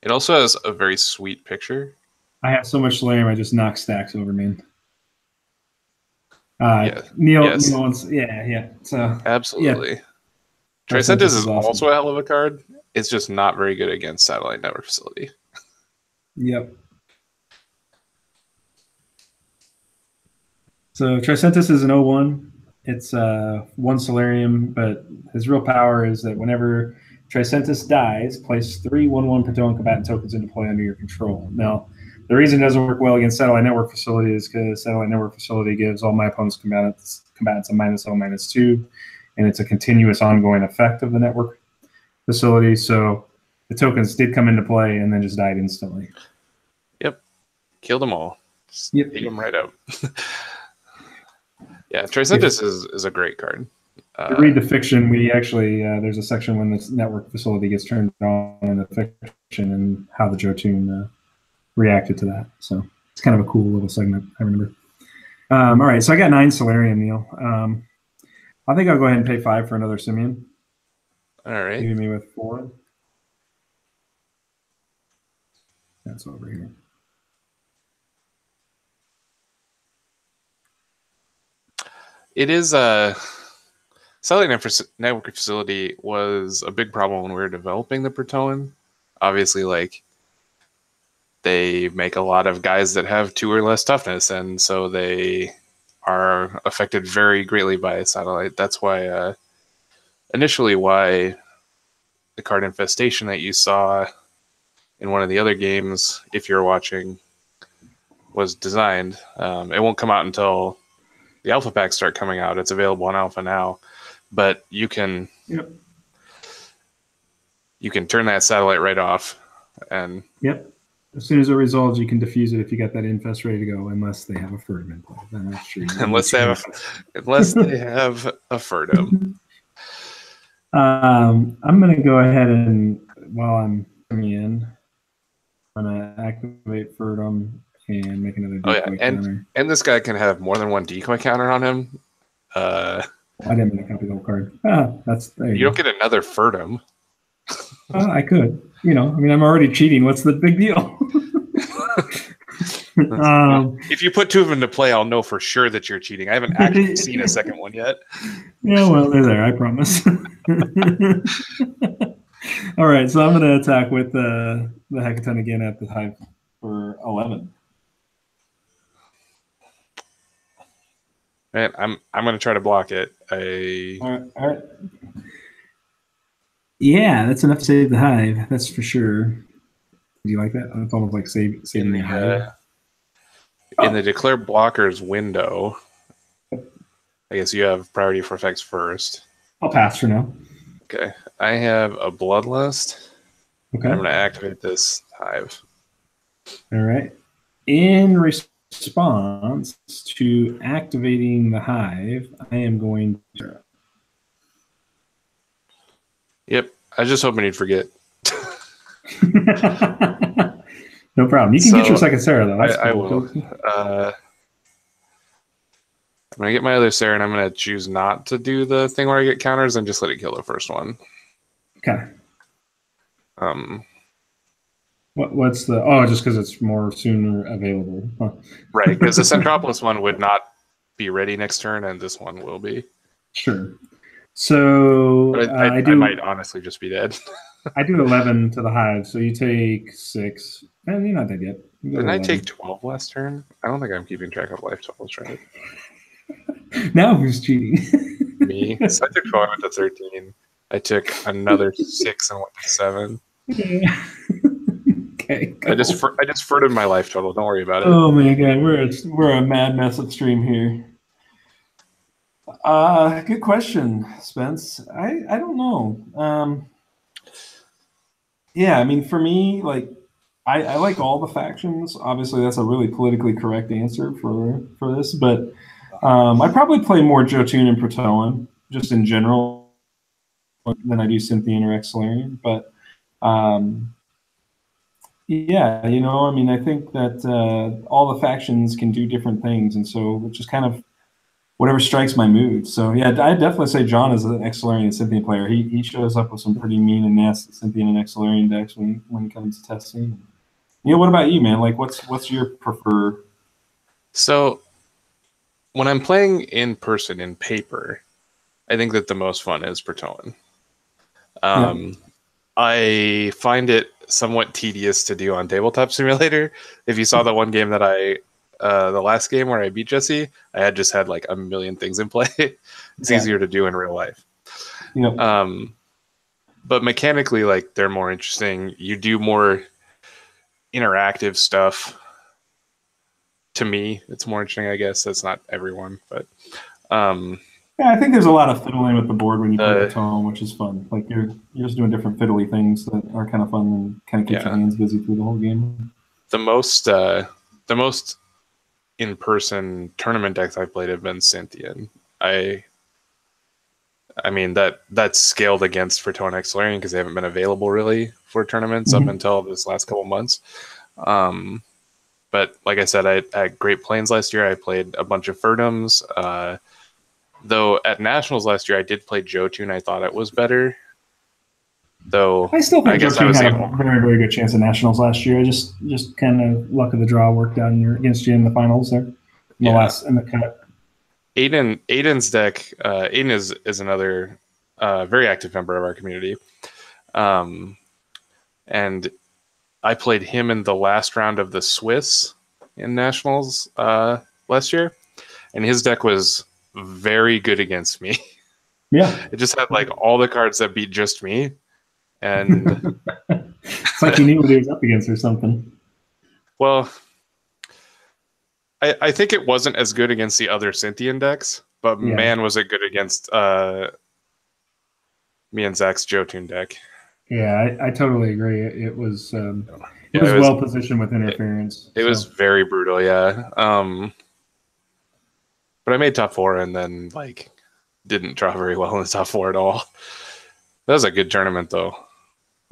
It also has a very sweet picture.
I have so much Solarium, I just knock stacks over, man.
Yes.
Neil wants, yeah. So
absolutely. Yeah. Tricentis is awesome. Also a hell of a card. It's just not very good against Satellite Network Facility.
Yep. So Tricentis is an 0/1. It's 1 Solarium, but his real power is that whenever Tricentis dies, place 3 1/1 Proton combatant tokens into play under your control. Now, the reason it doesn't work well against Satellite Network Facility is because Satellite Network Facility gives all my opponent's combatants a -0/-2, and it's a continuous ongoing effect of the network facility. So the tokens did come into play and then just died instantly.
Yep. Killed them all.
Yep.
Take them right out. Yeah, Tricentis is a great card.
To read the fiction, we actually there's a section when this network facility gets turned on in the fiction and how the Jotun reacted to that. So it's kind of a cool little segment, I remember. All right, so I got 9 Solarium, Neil. I think I'll go ahead and pay 5 for another Simian.
All right.
Leaving me with 4. That's over here.
It is Satellite Network Facility was a big problem when we were developing the Proton. Obviously, like, they make a lot of guys that have 2 or less toughness, and so they are affected very greatly by Satellite. That's why, initially, why the card Infestation that you saw in one of the other games, if you're watching, was designed. It won't come out until the alpha packs start coming out. It's available on alpha now, but you can turn that satellite right off, and
as soon as it resolves, you can defuse it if you got that infest ready to go, unless they have a Ferdum in play. Then that's true.
unless they have a Ferdum.
I'm going to go ahead and while I'm coming in, I'm going to activate Ferdum and make another decoy counter.
And this guy can have more than 1 decoy counter on him.
I didn't mean to copy the whole card. You
don't get another Ferdum.
I could. I'm already cheating. What's the big deal?
If you put 2 of them to play, I'll know for sure that you're cheating. I haven't actually seen a second one yet.
Yeah, well, they're there. I promise. All right, so I'm going to attack with the Hekaton again at the hive for 11.
Man, I'm going to try to block it.
All right. Yeah, that's enough to save the hive. That's for sure. Do you like that? I thought of like saving the hive.
In the declare blockers window, I guess you have priority for effects first.
I'll pass for now.
Okay. I have a Bloodlust.
Okay.
I'm going to activate this hive.
All right. In response to activating the hive, I am going to...
Yep. I was just hoping you'd forget.
No problem. You can get your second Sarah, though.
I will. I'm going to get my other Sarah, and I'm going to choose not to do the thing where I get counters and just let it kill the first one.
Okay. What's the? Oh, just because it's more sooner available. Huh.
Right, because the Centropolis one would not be ready next turn, and this one will be.
Sure. So
But I might honestly just be dead.
I do 11 to the hive, so you take 6, and you're not dead yet.
Didn't I take 12 last turn? I don't think I'm keeping track of life totals right.
Now who's cheating?
Me. So I took 12 and went to 13. I took another 6 and went to 7.
Yeah. Okay. Go.
I just furthered my life total. Don't worry about it.
Oh my god, we're a mad mess upstream here. Good question, Spence. I don't know. Yeah, I mean, for me, like, I like all the factions. Obviously, that's a really politically correct answer for this, but I probably play more Jotun and Protoan just in general than I do Cynthian or Exilarian. But yeah, you know, I mean, I think that all the factions can do different things, and so it's just kind of whatever strikes my mood. So yeah, I definitely say John is an Exilarian and Cynthian player. He shows up with some pretty mean and nasty Cynthian and Exilarian decks when it comes to testing. You know, what about you, man? Like, what's your preferred?
So when I'm playing in person in paper, I think that the most fun is Protoan. I find it somewhat tedious to do on Tabletop Simulator. If you saw the one game that the last game where I beat Jesse, I just had like a million things in play. It's easier to do in real life. But mechanically, like, they're more interesting. You do more interactive stuff. To me, it's more interesting, I guess. That's not everyone, but
yeah, I think there's a lot of fiddling with the board when you play the tone, which is fun. Like, you're just doing different fiddly things that are kind of fun and kind of keep your hands busy through the whole game.
The most in-person tournament decks I've played have been Cynthian. I mean that's scaled against Protoan Exilarian because they haven't been available really for tournaments up until this last couple months. But like I said, I had Great Plains last year. I played a bunch of Ferdums. Though at Nationals last year, I did play Jotun. I thought it was better. Though
I still think Jotun had a very, very good chance at Nationals last year. Just kind of luck of the draw worked out against you in the finals there. In the cut.
Aiden's deck. Aiden is another very active member of our community, and I played him in the last round of the Swiss in Nationals last year, and his deck was very good against me.
Yeah,
it just had like all the cards that beat just me, and
it's like he knew what he was up against or something.
Well, I think it wasn't as good against the other Cynthian decks, but man, was it good against me and Zach's Jotun deck.
Yeah, I totally agree. It was well positioned with interference.
It was very brutal, yeah. But I made top 4 and then like didn't draw very well in the top 4 at all. That was a good tournament, though.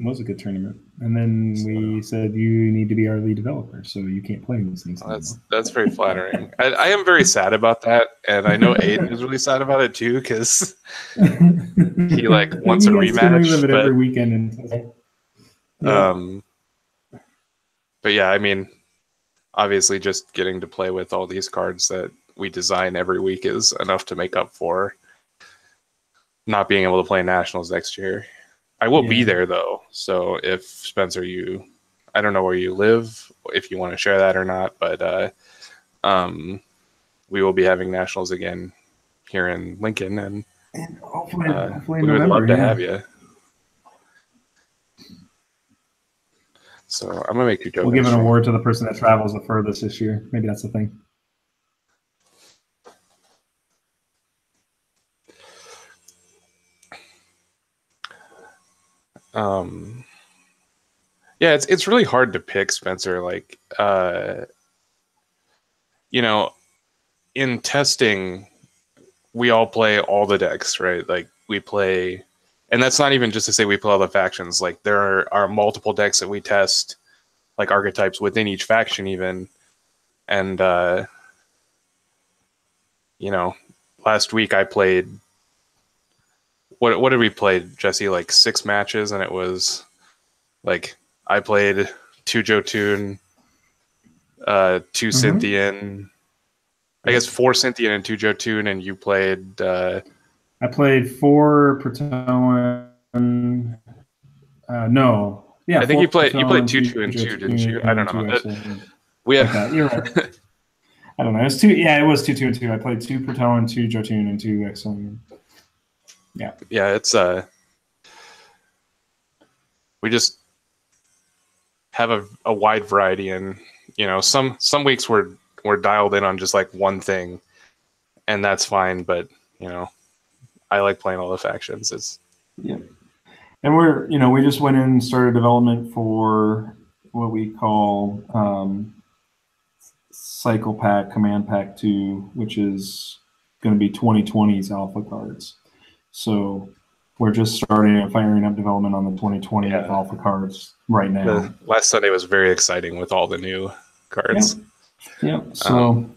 It was a good tournament, and then we said you need to be our lead developer, so you can't play these things.
That's very flattering. I am very sad about that, and I know Aiden is really sad about it too because he like wants a rematch. But
every weekend.
But yeah, I mean, obviously, just getting to play with all these cards that we design every week is enough to make up for not being able to play Nationals next year. I will be there though, so if Spencer, I don't know where you live, if you want to share that or not, but we will be having Nationals again here in Lincoln, and
hopefully
we would love to have you. So I'm gonna make you joke.
We'll give an award to the person that travels the furthest this year. Maybe that's the thing.
Yeah, it's really hard to pick, Spencer. Like, in testing, we all play all the decks, right? Like, we play, and that's not even just to say we play all the factions. Like, there are multiple decks that we test, like archetypes within each faction, even. And last week I played. What did we play, Jesse? Like 6 matches, and it was like I played 2 Jotun, 2 Cynthian. I guess 4 Cynthian and 2 Jotun, and you played.
I played 4 Proton. No, yeah.
I think you played 2
Proton,
2 and 2, didn't you? I don't know. We
like that. You're right. I don't know. It was 2. Yeah, it was 2 2 and 2. I played 2 Proton, 2 Jotun, and 2 Exilium. Yeah.
Yeah, it's we just have a wide variety, and some weeks we're dialed in on just like one thing, and that's fine. But I like playing all the factions. It's
and we just went in and started development for what we call Cycle Pack Command Pack 2, which is going to be 2020's alpha cards. So we're just starting and firing up development on the 2020 alpha cards right now.
Last Sunday was very exciting with all the new cards.
Yep. So,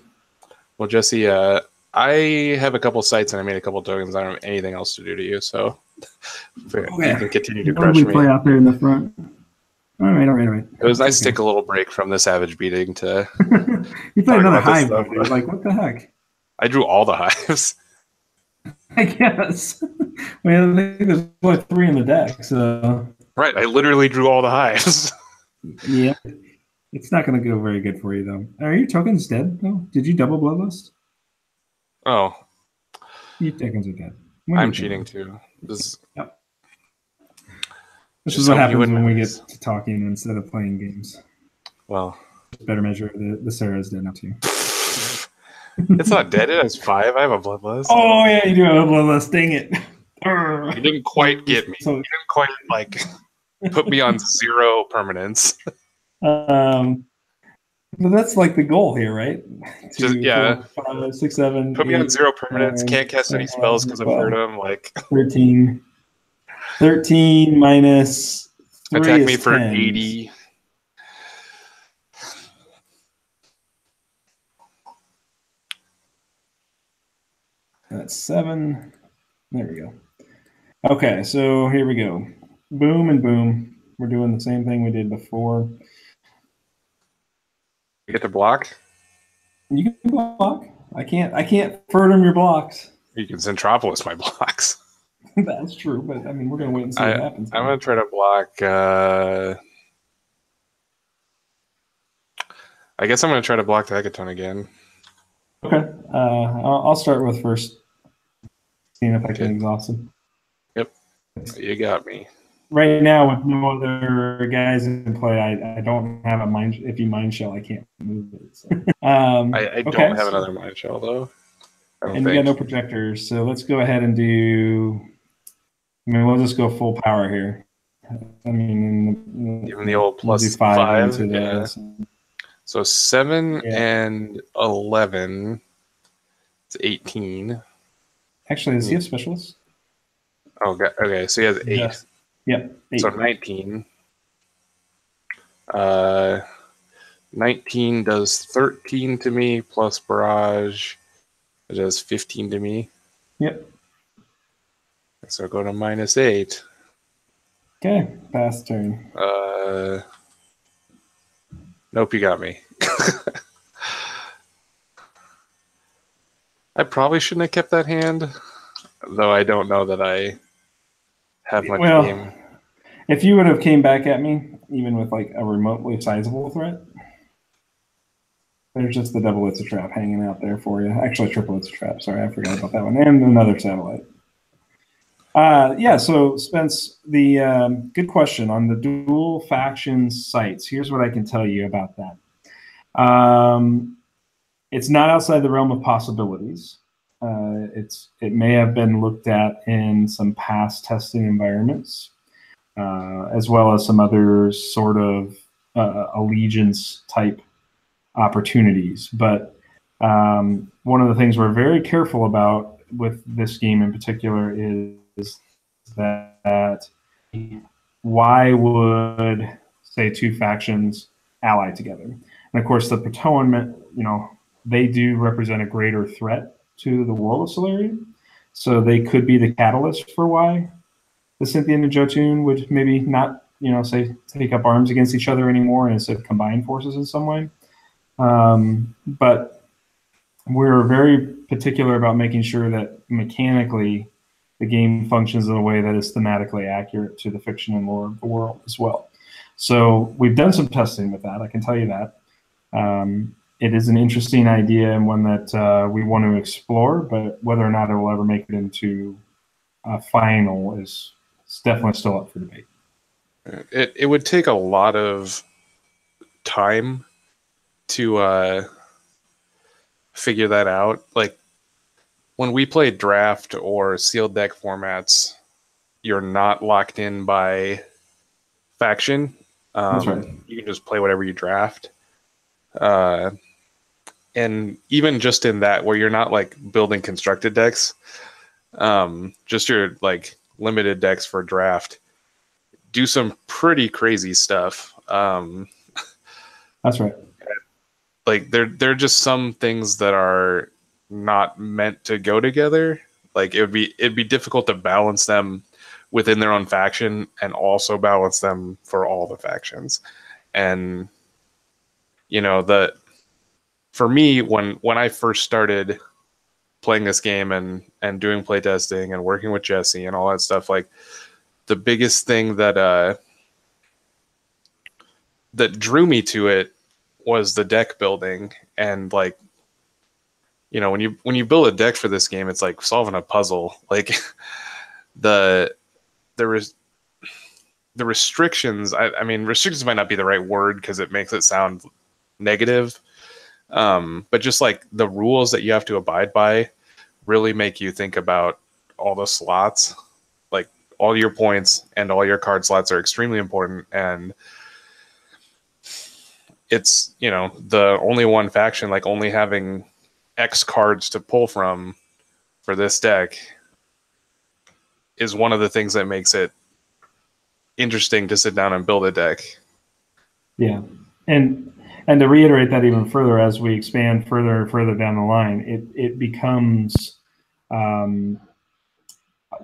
well, Jesse, I have a couple sites and I made a couple tokens. I don't have anything else to do to you, so you can continue to crush me.
Play out there in the front. All right.
It was nice to take a little break from the Savage beating to.
You played another hive, though, dude. Like, what the heck?
I drew all the hives.
I guess. Well, I think there's only 3 in the deck, so.
Right, I literally drew all the hives.
Yeah. It's not going to go very good for you, though. Are your tokens dead, though? Did you double bloodlust?
Oh.
Your tokens are dead.
I'm cheating, too. This
is what happens when we get to talking instead of playing games.
Well.
Better measure the Sarah's dead now, too.
It's not dead. It has 5. I have a bloodlust.
Oh, yeah, you do have a bloodlust. Dang it.
You didn't quite get me. You didn't quite, put me on 0 permanence.
But that's like the goal here, right?
2, 4,
5, 6, 7.
Put me on 0 permanence. Can't cast any spells because I've heard them.
13 minus 3
attack me
is
for
10.
80.
That's 7. There we go. Okay, so here we go. Boom and boom. We're doing the same thing we did before.
You get to block?
You can block. I can't Ferdum your blocks.
You can Centropolis my blocks.
That's true, but I mean, we're going to wait and see what happens.
I'm going to try to block. I guess I'm going to try to block the Hecaton again.
Okay. I'll start with first, seeing if I can exhaust him.
Yep. You got me.
Right now, with no other guys in play, I don't have a mind. If you mind shell, I can't move it. So.
I don't have another mind shell, though.
And we got no projectors, so let's go ahead and do. I mean, we'll just go full power here. I mean,
even the old plus 5. Yeah. So 7 and 11. It's 18.
Actually, does he have specialists?
Oh, okay. So he has 8.
Yes. Yep. 8.
So 19. 19 does 13 to me plus barrage. It does 15 to me.
Yep.
So go to -8.
Okay, pass turn.
Nope, you got me. I probably shouldn't have kept that hand, though I don't know that I have much game.
If you would have came back at me, even with like a remotely sizable threat, there's just the double It's a Trap hanging out there for you. Actually, triple It's a Trap. Sorry, I forgot about that one. And another satellite. So Spence, the good question on the dual faction sites. Here's what I can tell you about that. It's not outside the realm of possibilities. It may have been looked at in some past testing environments, as well as some other sort of allegiance type opportunities. But one of the things we're very careful about with this game in particular is that why would, say, 2 factions ally together? And of course, the Protoan, they do represent a greater threat to the world of Sularia. So they could be the catalyst for why the Cynthian and Jotun would maybe not say take up arms against each other anymore, and instead combine forces in some way. But we're very particular about making sure that mechanically the game functions in a way that is thematically accurate to the fiction and lore of the world as well. So we've done some testing with that, I can tell you that. It is an interesting idea and one that we want to explore, but whether or not it will ever make it into a final is definitely still up for debate.
It would take a lot of time to figure that out. Like when we play draft or sealed deck formats, you're not locked in by faction.
That's right.
You can just play whatever you draft. And even just in that, where you're not like building constructed decks, just your like limited decks for draft, do some pretty crazy stuff.
That's right.
Like there are just some things that are not meant to go together. Like it'd be difficult to balance them within their own faction and also balance them for all the factions. And for me, when I first started playing this game and doing playtesting and working with Jesse and all that stuff, like the biggest thing that drew me to it was the deck building. And like, when you build a deck for this game, it's like solving a puzzle. Like the restrictions, I mean, restrictions might not be the right word because it makes it sound negative. But just like the rules that you have to abide by really make you think about all the slots. Like all your points and all your card slots are extremely important. And it's, the only one faction, like only having X cards to pull from for this deck is one of the things that makes it interesting to sit down and build a deck.
Yeah. And to reiterate that even further, as we expand further and further down the line, it becomes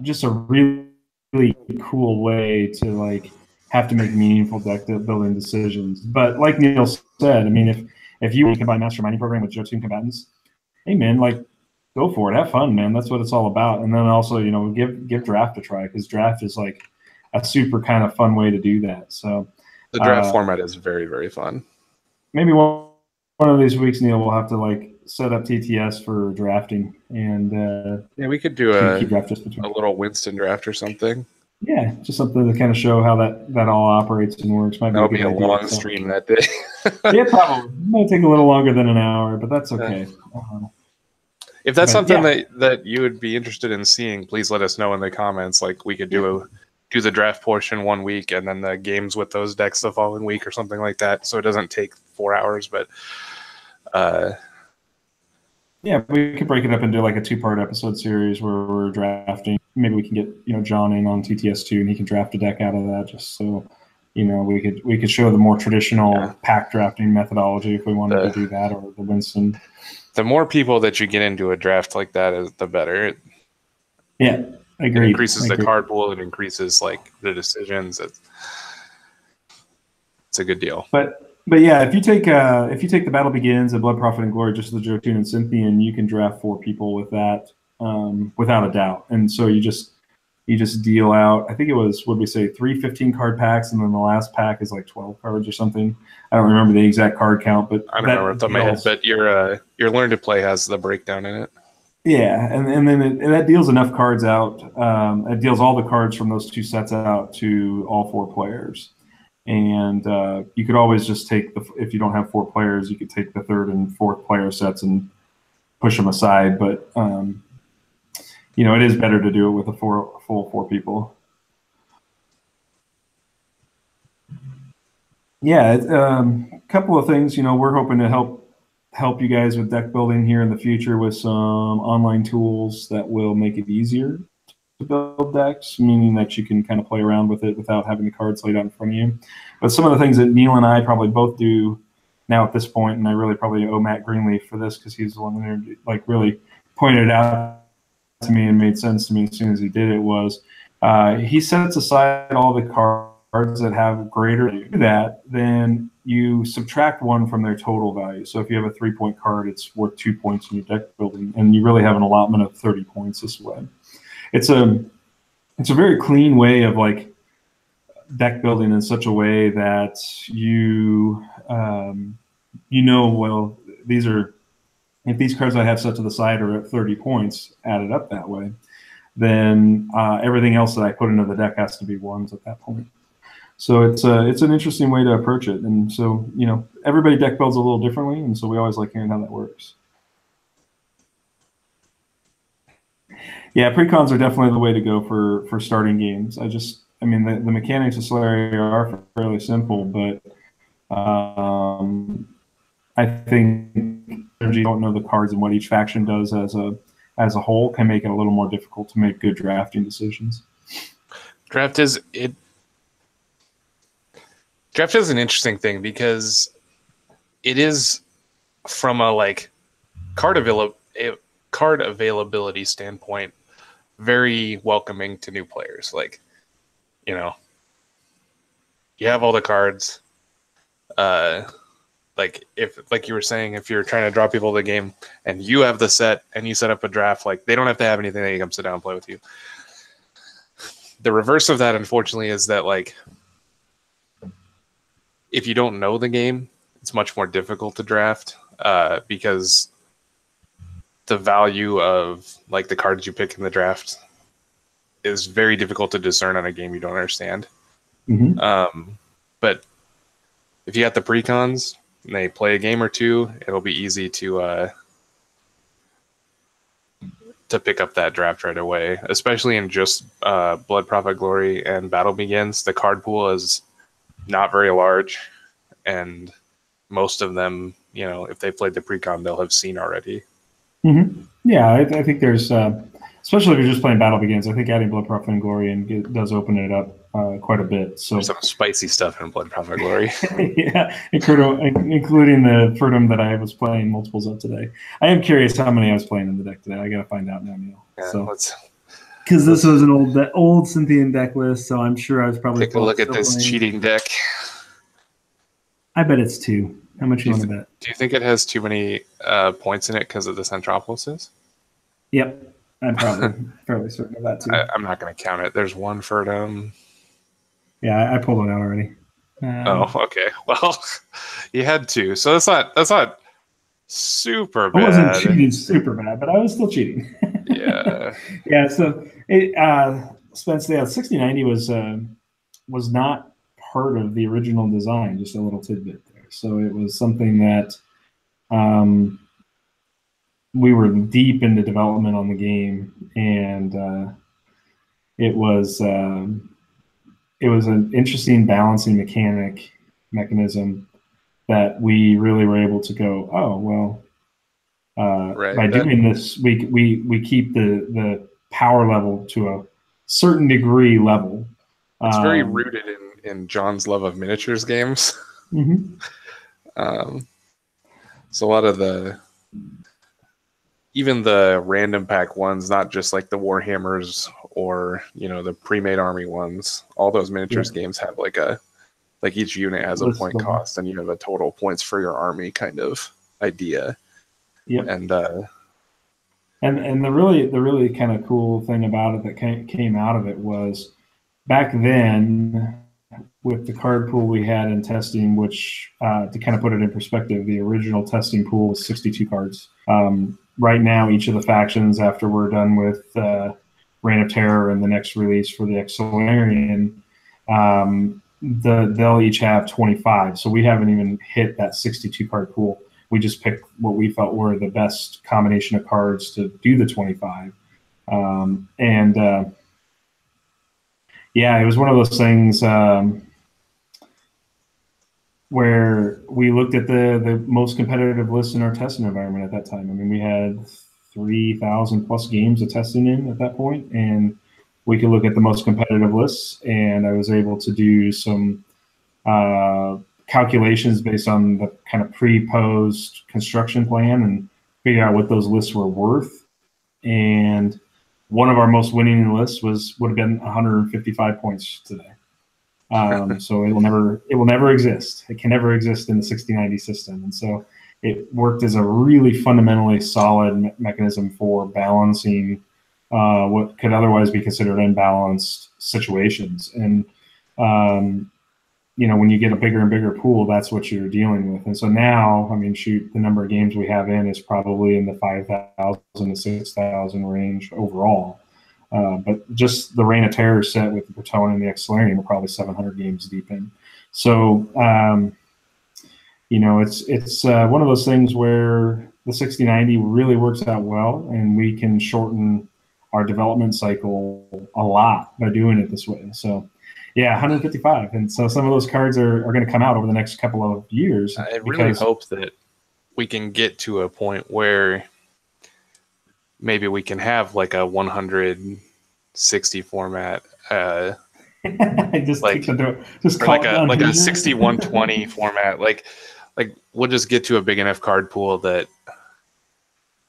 just a really, really cool way to like have to make meaningful deck building decisions. But like Neil said, I mean, if you can buy Master Mining Program with Jotun combatants, hey man, like go for it, have fun, man. That's what it's all about. And then also, give draft a try, because draft is like a super kind of fun way to do that. So
the draft format is very, very fun.
Maybe one of these weeks, Neil, we'll have to like set up TTS for drafting, and
yeah, we could do a little Winston draft or something.
Yeah, just something to kind of show how that all operates and works.
That'll be a long stream that day.
Yeah, probably. It might take a little longer than an hour, but that's okay.
If that's something that you would be interested in seeing, please let us know in the comments. Like we could do the draft portion one week and then the games with those decks the following week or something like that, so it doesn't take 4 hours. But
yeah, we could break it up into like a 2-part episode series where we're drafting. Maybe we can get John in on TTS2 and he can draft a deck out of that, just so we could show the more traditional pack drafting methodology if we wanted to do that, or the Winston.
The more people that you get into a draft like that, the better.
Yeah, agreed.
It increases the card pool. It increases like the decisions. It's a good deal.
But yeah, if you take the Battle Begins, the Blood Prophet and Glory, just the Jotun and Cynthian, you can draft 4 people with that without a doubt. And so you just deal out, I think it was, what did we say, 3 15-card packs, and then the last pack is like 12 cards or something. I don't remember the exact card count, but
I don't remember off the top of my head. But your Learn to Play has the breakdown in it.
Yeah, and then that deals enough cards out. It deals all the cards from those 2 sets out to all 4 players. And you could always just take if you don't have 4 players, you could take the 3rd and 4th player sets and push them aside. But it is better to do it with a full 4 people. Yeah, a couple of things. We're hoping to help you guys with deck building here in the future with some online tools that will make it easier to build decks, meaning that you can kind of play around with it without having the cards laid out in front of you. But some of the things that Neil and I probably both do now at this point, and I really probably owe Matt Greenleaf for this because he's the one that like really pointed it out to me and made sense to me as soon as he did it, was he sets aside all the cards cards that have greater value that, then you subtract 1 from their total value. So if you have a 3-point card, it's worth 2 points in your deck building, and you really have an allotment of 30 points this way. It's a very clean way of like deck building in such a way that well, if these cards I have set to the side are at 30 points added up that way, then everything else that I put into the deck has to be 1s at that point. So it's an interesting way to approach it. And so, everybody deck builds a little differently, and so we always like hearing how that works. Yeah, precons are definitely the way to go for starting games. The mechanics of Sularia are fairly simple, but I think if you don't know the cards and what each faction does as a whole can make it a little more difficult to make good drafting decisions.
Draft is an interesting thing because it is from a like card availability standpoint very welcoming to new players. Like, you have all the cards. Like you were saying, if you're trying to draw people to the game and you have the set and you set up a draft, like they don't have to have anything, they can come sit down and play with you. The reverse of that, unfortunately, is that like if you don't know the game, it's much more difficult to draft because the value of like the cards you pick in the draft is very difficult to discern on a game you don't understand.
Mm-hmm.
But if you got the precons and they play a game or two, it'll be easy to pick up that draft right away, especially in just Blood Prophet Glory and Battle Begins. The card pool is not very large, and most of them, if they played the precon, they'll have seen already.
Mm-hmm. Yeah, I think there's, especially if you're just playing Battle Begins, I think adding Blood Prophet and Glory does open it up quite a bit. So
there's some spicy stuff in Blood Prophet Glory.
Yeah, including the Furdum that I was playing multiples of today. I am curious how many I was playing in the deck today. I got to find out now, Neil.
Yeah,
so because this was an old Cynthian deck list, so I'm sure I was probably
take a look at this cheating deck.
I bet it's 2. How much you want to bet?
Do you think it has too many points in it because of the Centropolises?
Yep, I'm probably fairly certain of that too.
I'm not going to count it. There's one Furdum.
Yeah, I pulled it out already.
Oh, okay. Well, you had 2, so that's not super bad.
I wasn't cheating super bad, but I was still cheating.
Yeah.
Yeah. So Spence, 6090 was not part of the original design. Just a little tidbit there. So it was something that we were deep into development on the game, and it was an interesting balancing mechanism that we really were able to go, oh well,
right.
By doing this, we keep the power level to a certain degree level.
It's very rooted in John's love of miniatures games.
Mm-hmm.
So a lot of even the random pack ones, not just like the Warhammers or the pre-made army ones, all those miniatures games have like each unit has a point cost and you have a total points for your army kind of idea.
Yep.
And
the really kind of cool thing about it that came out of it was back then with the card pool we had in testing, which to kind of put it in perspective, the original testing pool was 62 cards. Right now, each of the factions, after we're done with Reign of Terror and the next release for the Sularia, they'll each have 25. So we haven't even hit that 62 card pool. We just picked what we felt were the best combination of cards to do the 25. Yeah, it was one of those things where we looked at the most competitive list in our testing environment at that time. I mean, we had 3,000 plus games of testing in at that point, and we could look at the most competitive lists, and I was able to do some calculations based on the kind of pre-posed construction plan and figure out what those lists were worth. And one of our most winning lists would have been 155 points today. So it will never exist. It can never exist in the 6090 system. And so it worked as a really fundamentally solid mechanism for balancing what could otherwise be considered imbalanced situations. And when you get a bigger and bigger pool, that's what you're dealing with. And so now, I mean, shoot, the number of games we have in is probably in the 5,000 to 6,000 range overall. But just the Reign of Terror set with the Bretonnian and the Xolarian are probably 700 games deep in. So, it's one of those things where the 6090 really works out well, and we can shorten our development cycle a lot by doing it this way. So, yeah, 155. And so some of those cards are going to come out over the next couple of years.
I really hope that we can get to a point where maybe we can have like a 160 format.
Just
like a 6120 format. Like we'll just get to a big enough card pool that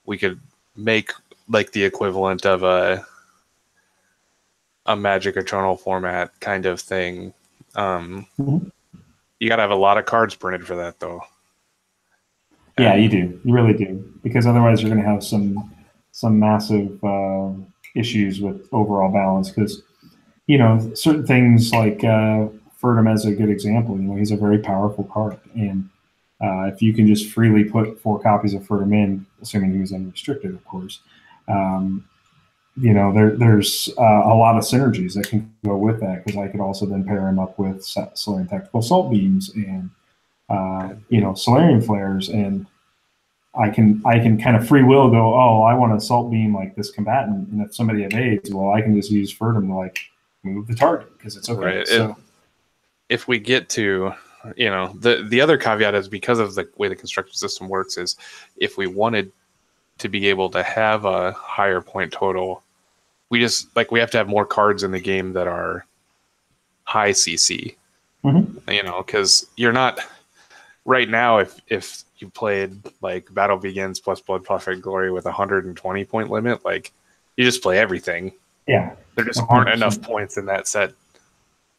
we could make like the equivalent of a Magic Eternal format kind of thing. You got to have a lot of cards printed for that, though.
Yeah, you do. You really do, because otherwise you're going to have some massive issues with overall balance. Because certain things like Ferdinand as a good example. He's a very powerful card, and if you can just freely put 4 copies of Ferdinand in, assuming he was unrestricted, of course. There's a lot of synergies that can go with that, because I could also then pair him up with Solarian Tactical Assault Beams and Solarian Flares, and I can kind of free will go, oh, I want to Assault Beam like this combatant, and if somebody evades, well, I can just use Ferdinand to like move the target because it's okay.
Right.
So
if we get to the other caveat is, because of the way the construction system works, is if we wanted to be able to have a higher point total, we have to have more cards in the game that are high CC. Because you're not right now. If you played like Battle Begins plus Blood Prophet Glory with 120 point limit, like you just play everything.
Yeah,
there just aren't enough points in that set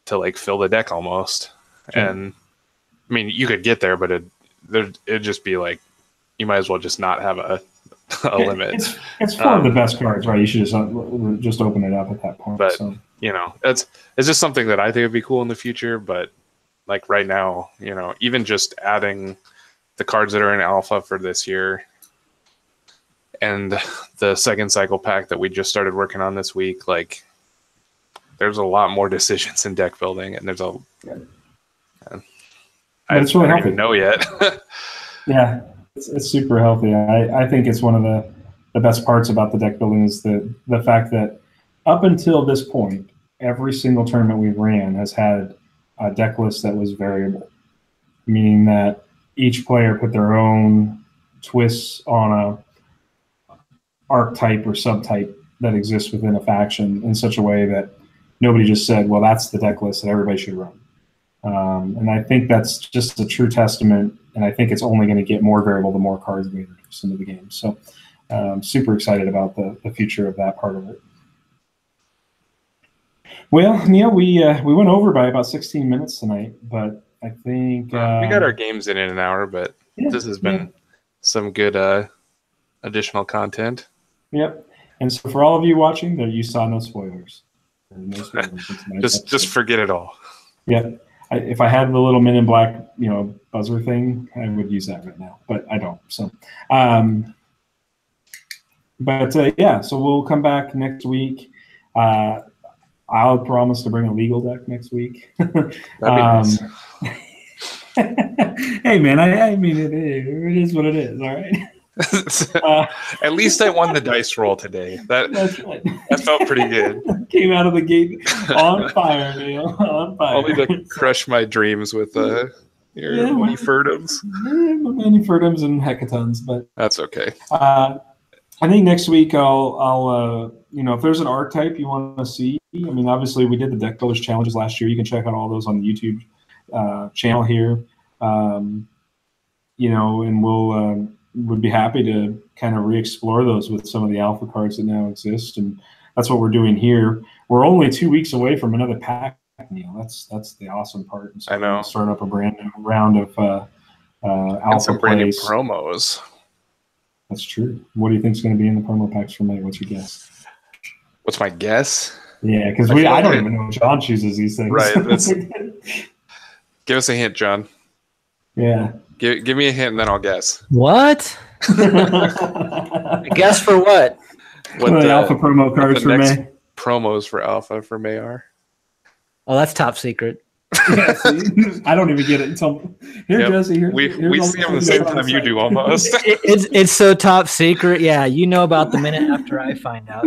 to like fill the deck almost. Sure. And I mean, you could get there, but it'd just be like you might as well just not have a limit.
It's one of the best cards, right? You should just open it up at that point.
But it's just something that I think would be cool in the future. But like right now, even just adding the cards that are in alpha for this year and the second cycle pack that we just started working on this week, like there's a lot more decisions in deck building, and there's I
it's really
don't
healthy.
even know yet.
Yeah. It's super healthy. I think it's one of the best parts about the deck building is the fact that up until this point, every single tournament we've ran has had a deck list that was variable, meaning that each player put their own twists on a archetype or subtype that exists within a faction in such a way that nobody just said, well, that's the deck list that everybody should run. And I think that's just a true testament, and I think it's only going to get more variable the more cards we introduce into the game. So I'm super excited about the future of that part of it. Well, Neil, we went over by about 16 minutes tonight, but I think...
we got our games in an hour, but this has been some good additional content.
Yep. And so for all of you watching, you saw no spoilers. No spoilers
just forget it all.
Yep. If I had the little Men in Black, buzzer thing, I would use that right now, but I don't. So, so we'll come back next week. I'll promise to bring a legal deck next week.
That'd be nice.
Hey, man, I mean, it is what it is, all right?
At least I won the dice roll today.
That's right.
That felt pretty good.
Came out of the gate on fire, Neil. On fire.
Only to crush my dreams with your Maniferdums.
Maniferdums and hecatons, but
that's okay.
I think next week I'll if there's an archetype you want to see. I mean, obviously we did the deck builders challenges last year. You can check out all those on the YouTube channel here. And we'll would be happy to kind of re-explore those with some of the alpha cards that now exist, and that's what we're doing here. We're only 2 weeks away from another pack pack, Neil. That's the awesome part. And so
I
we're going
know.
to start up a brand new round of
And
alpha
some brand new
plays.
promos.
That's true. What do you think is going to be in the promo packs for May? What's your guess?
What's my guess?
Yeah, because I don't even know. John chooses these things.
Right. Give us a hint, John.
Yeah.
Give me a hint, and then I'll guess.
What? Guess for what?
What the alpha promo cards for May?
Promos for alpha for May are.
Oh, that's top secret.
Yeah, see? I don't even get it until here, Jesse.
We see them the same time you do, almost.
It's so top secret. Yeah, you know about the minute after I find out.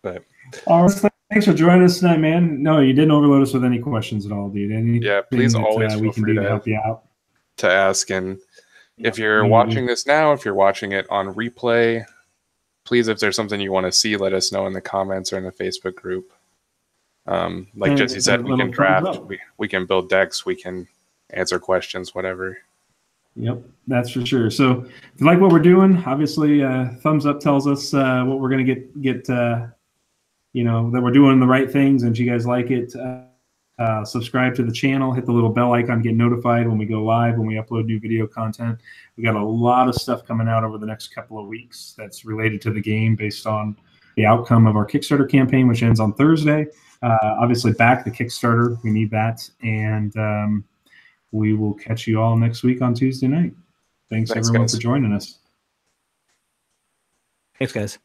But
all right, thanks for joining us tonight, man. No, you didn't overload us with any questions at all, dude. Anything
please always
we
feel
can
free
do to help you out.
To ask, and if you're watching this now, if you're watching it on replay, please, if there's something you want to see, let us know in the comments or in the Facebook group. Like Jesse said, we can draft, we can build decks, we can answer questions, whatever.
Yep, that's for sure. So if you like what we're doing, obviously thumbs up tells us what we're going to get that we're doing the right things, and if you guys like it, subscribe to the channel, hit the little bell icon, get notified when we go live, when we upload new video content. We got a lot of stuff coming out over the next couple of weeks that's related to the game based on the outcome of our Kickstarter campaign, which ends on Thursday. Obviously, back the Kickstarter. We need that. And we will catch you all next week on Tuesday night. Thanks everyone, guys, for joining us.
Thanks, guys.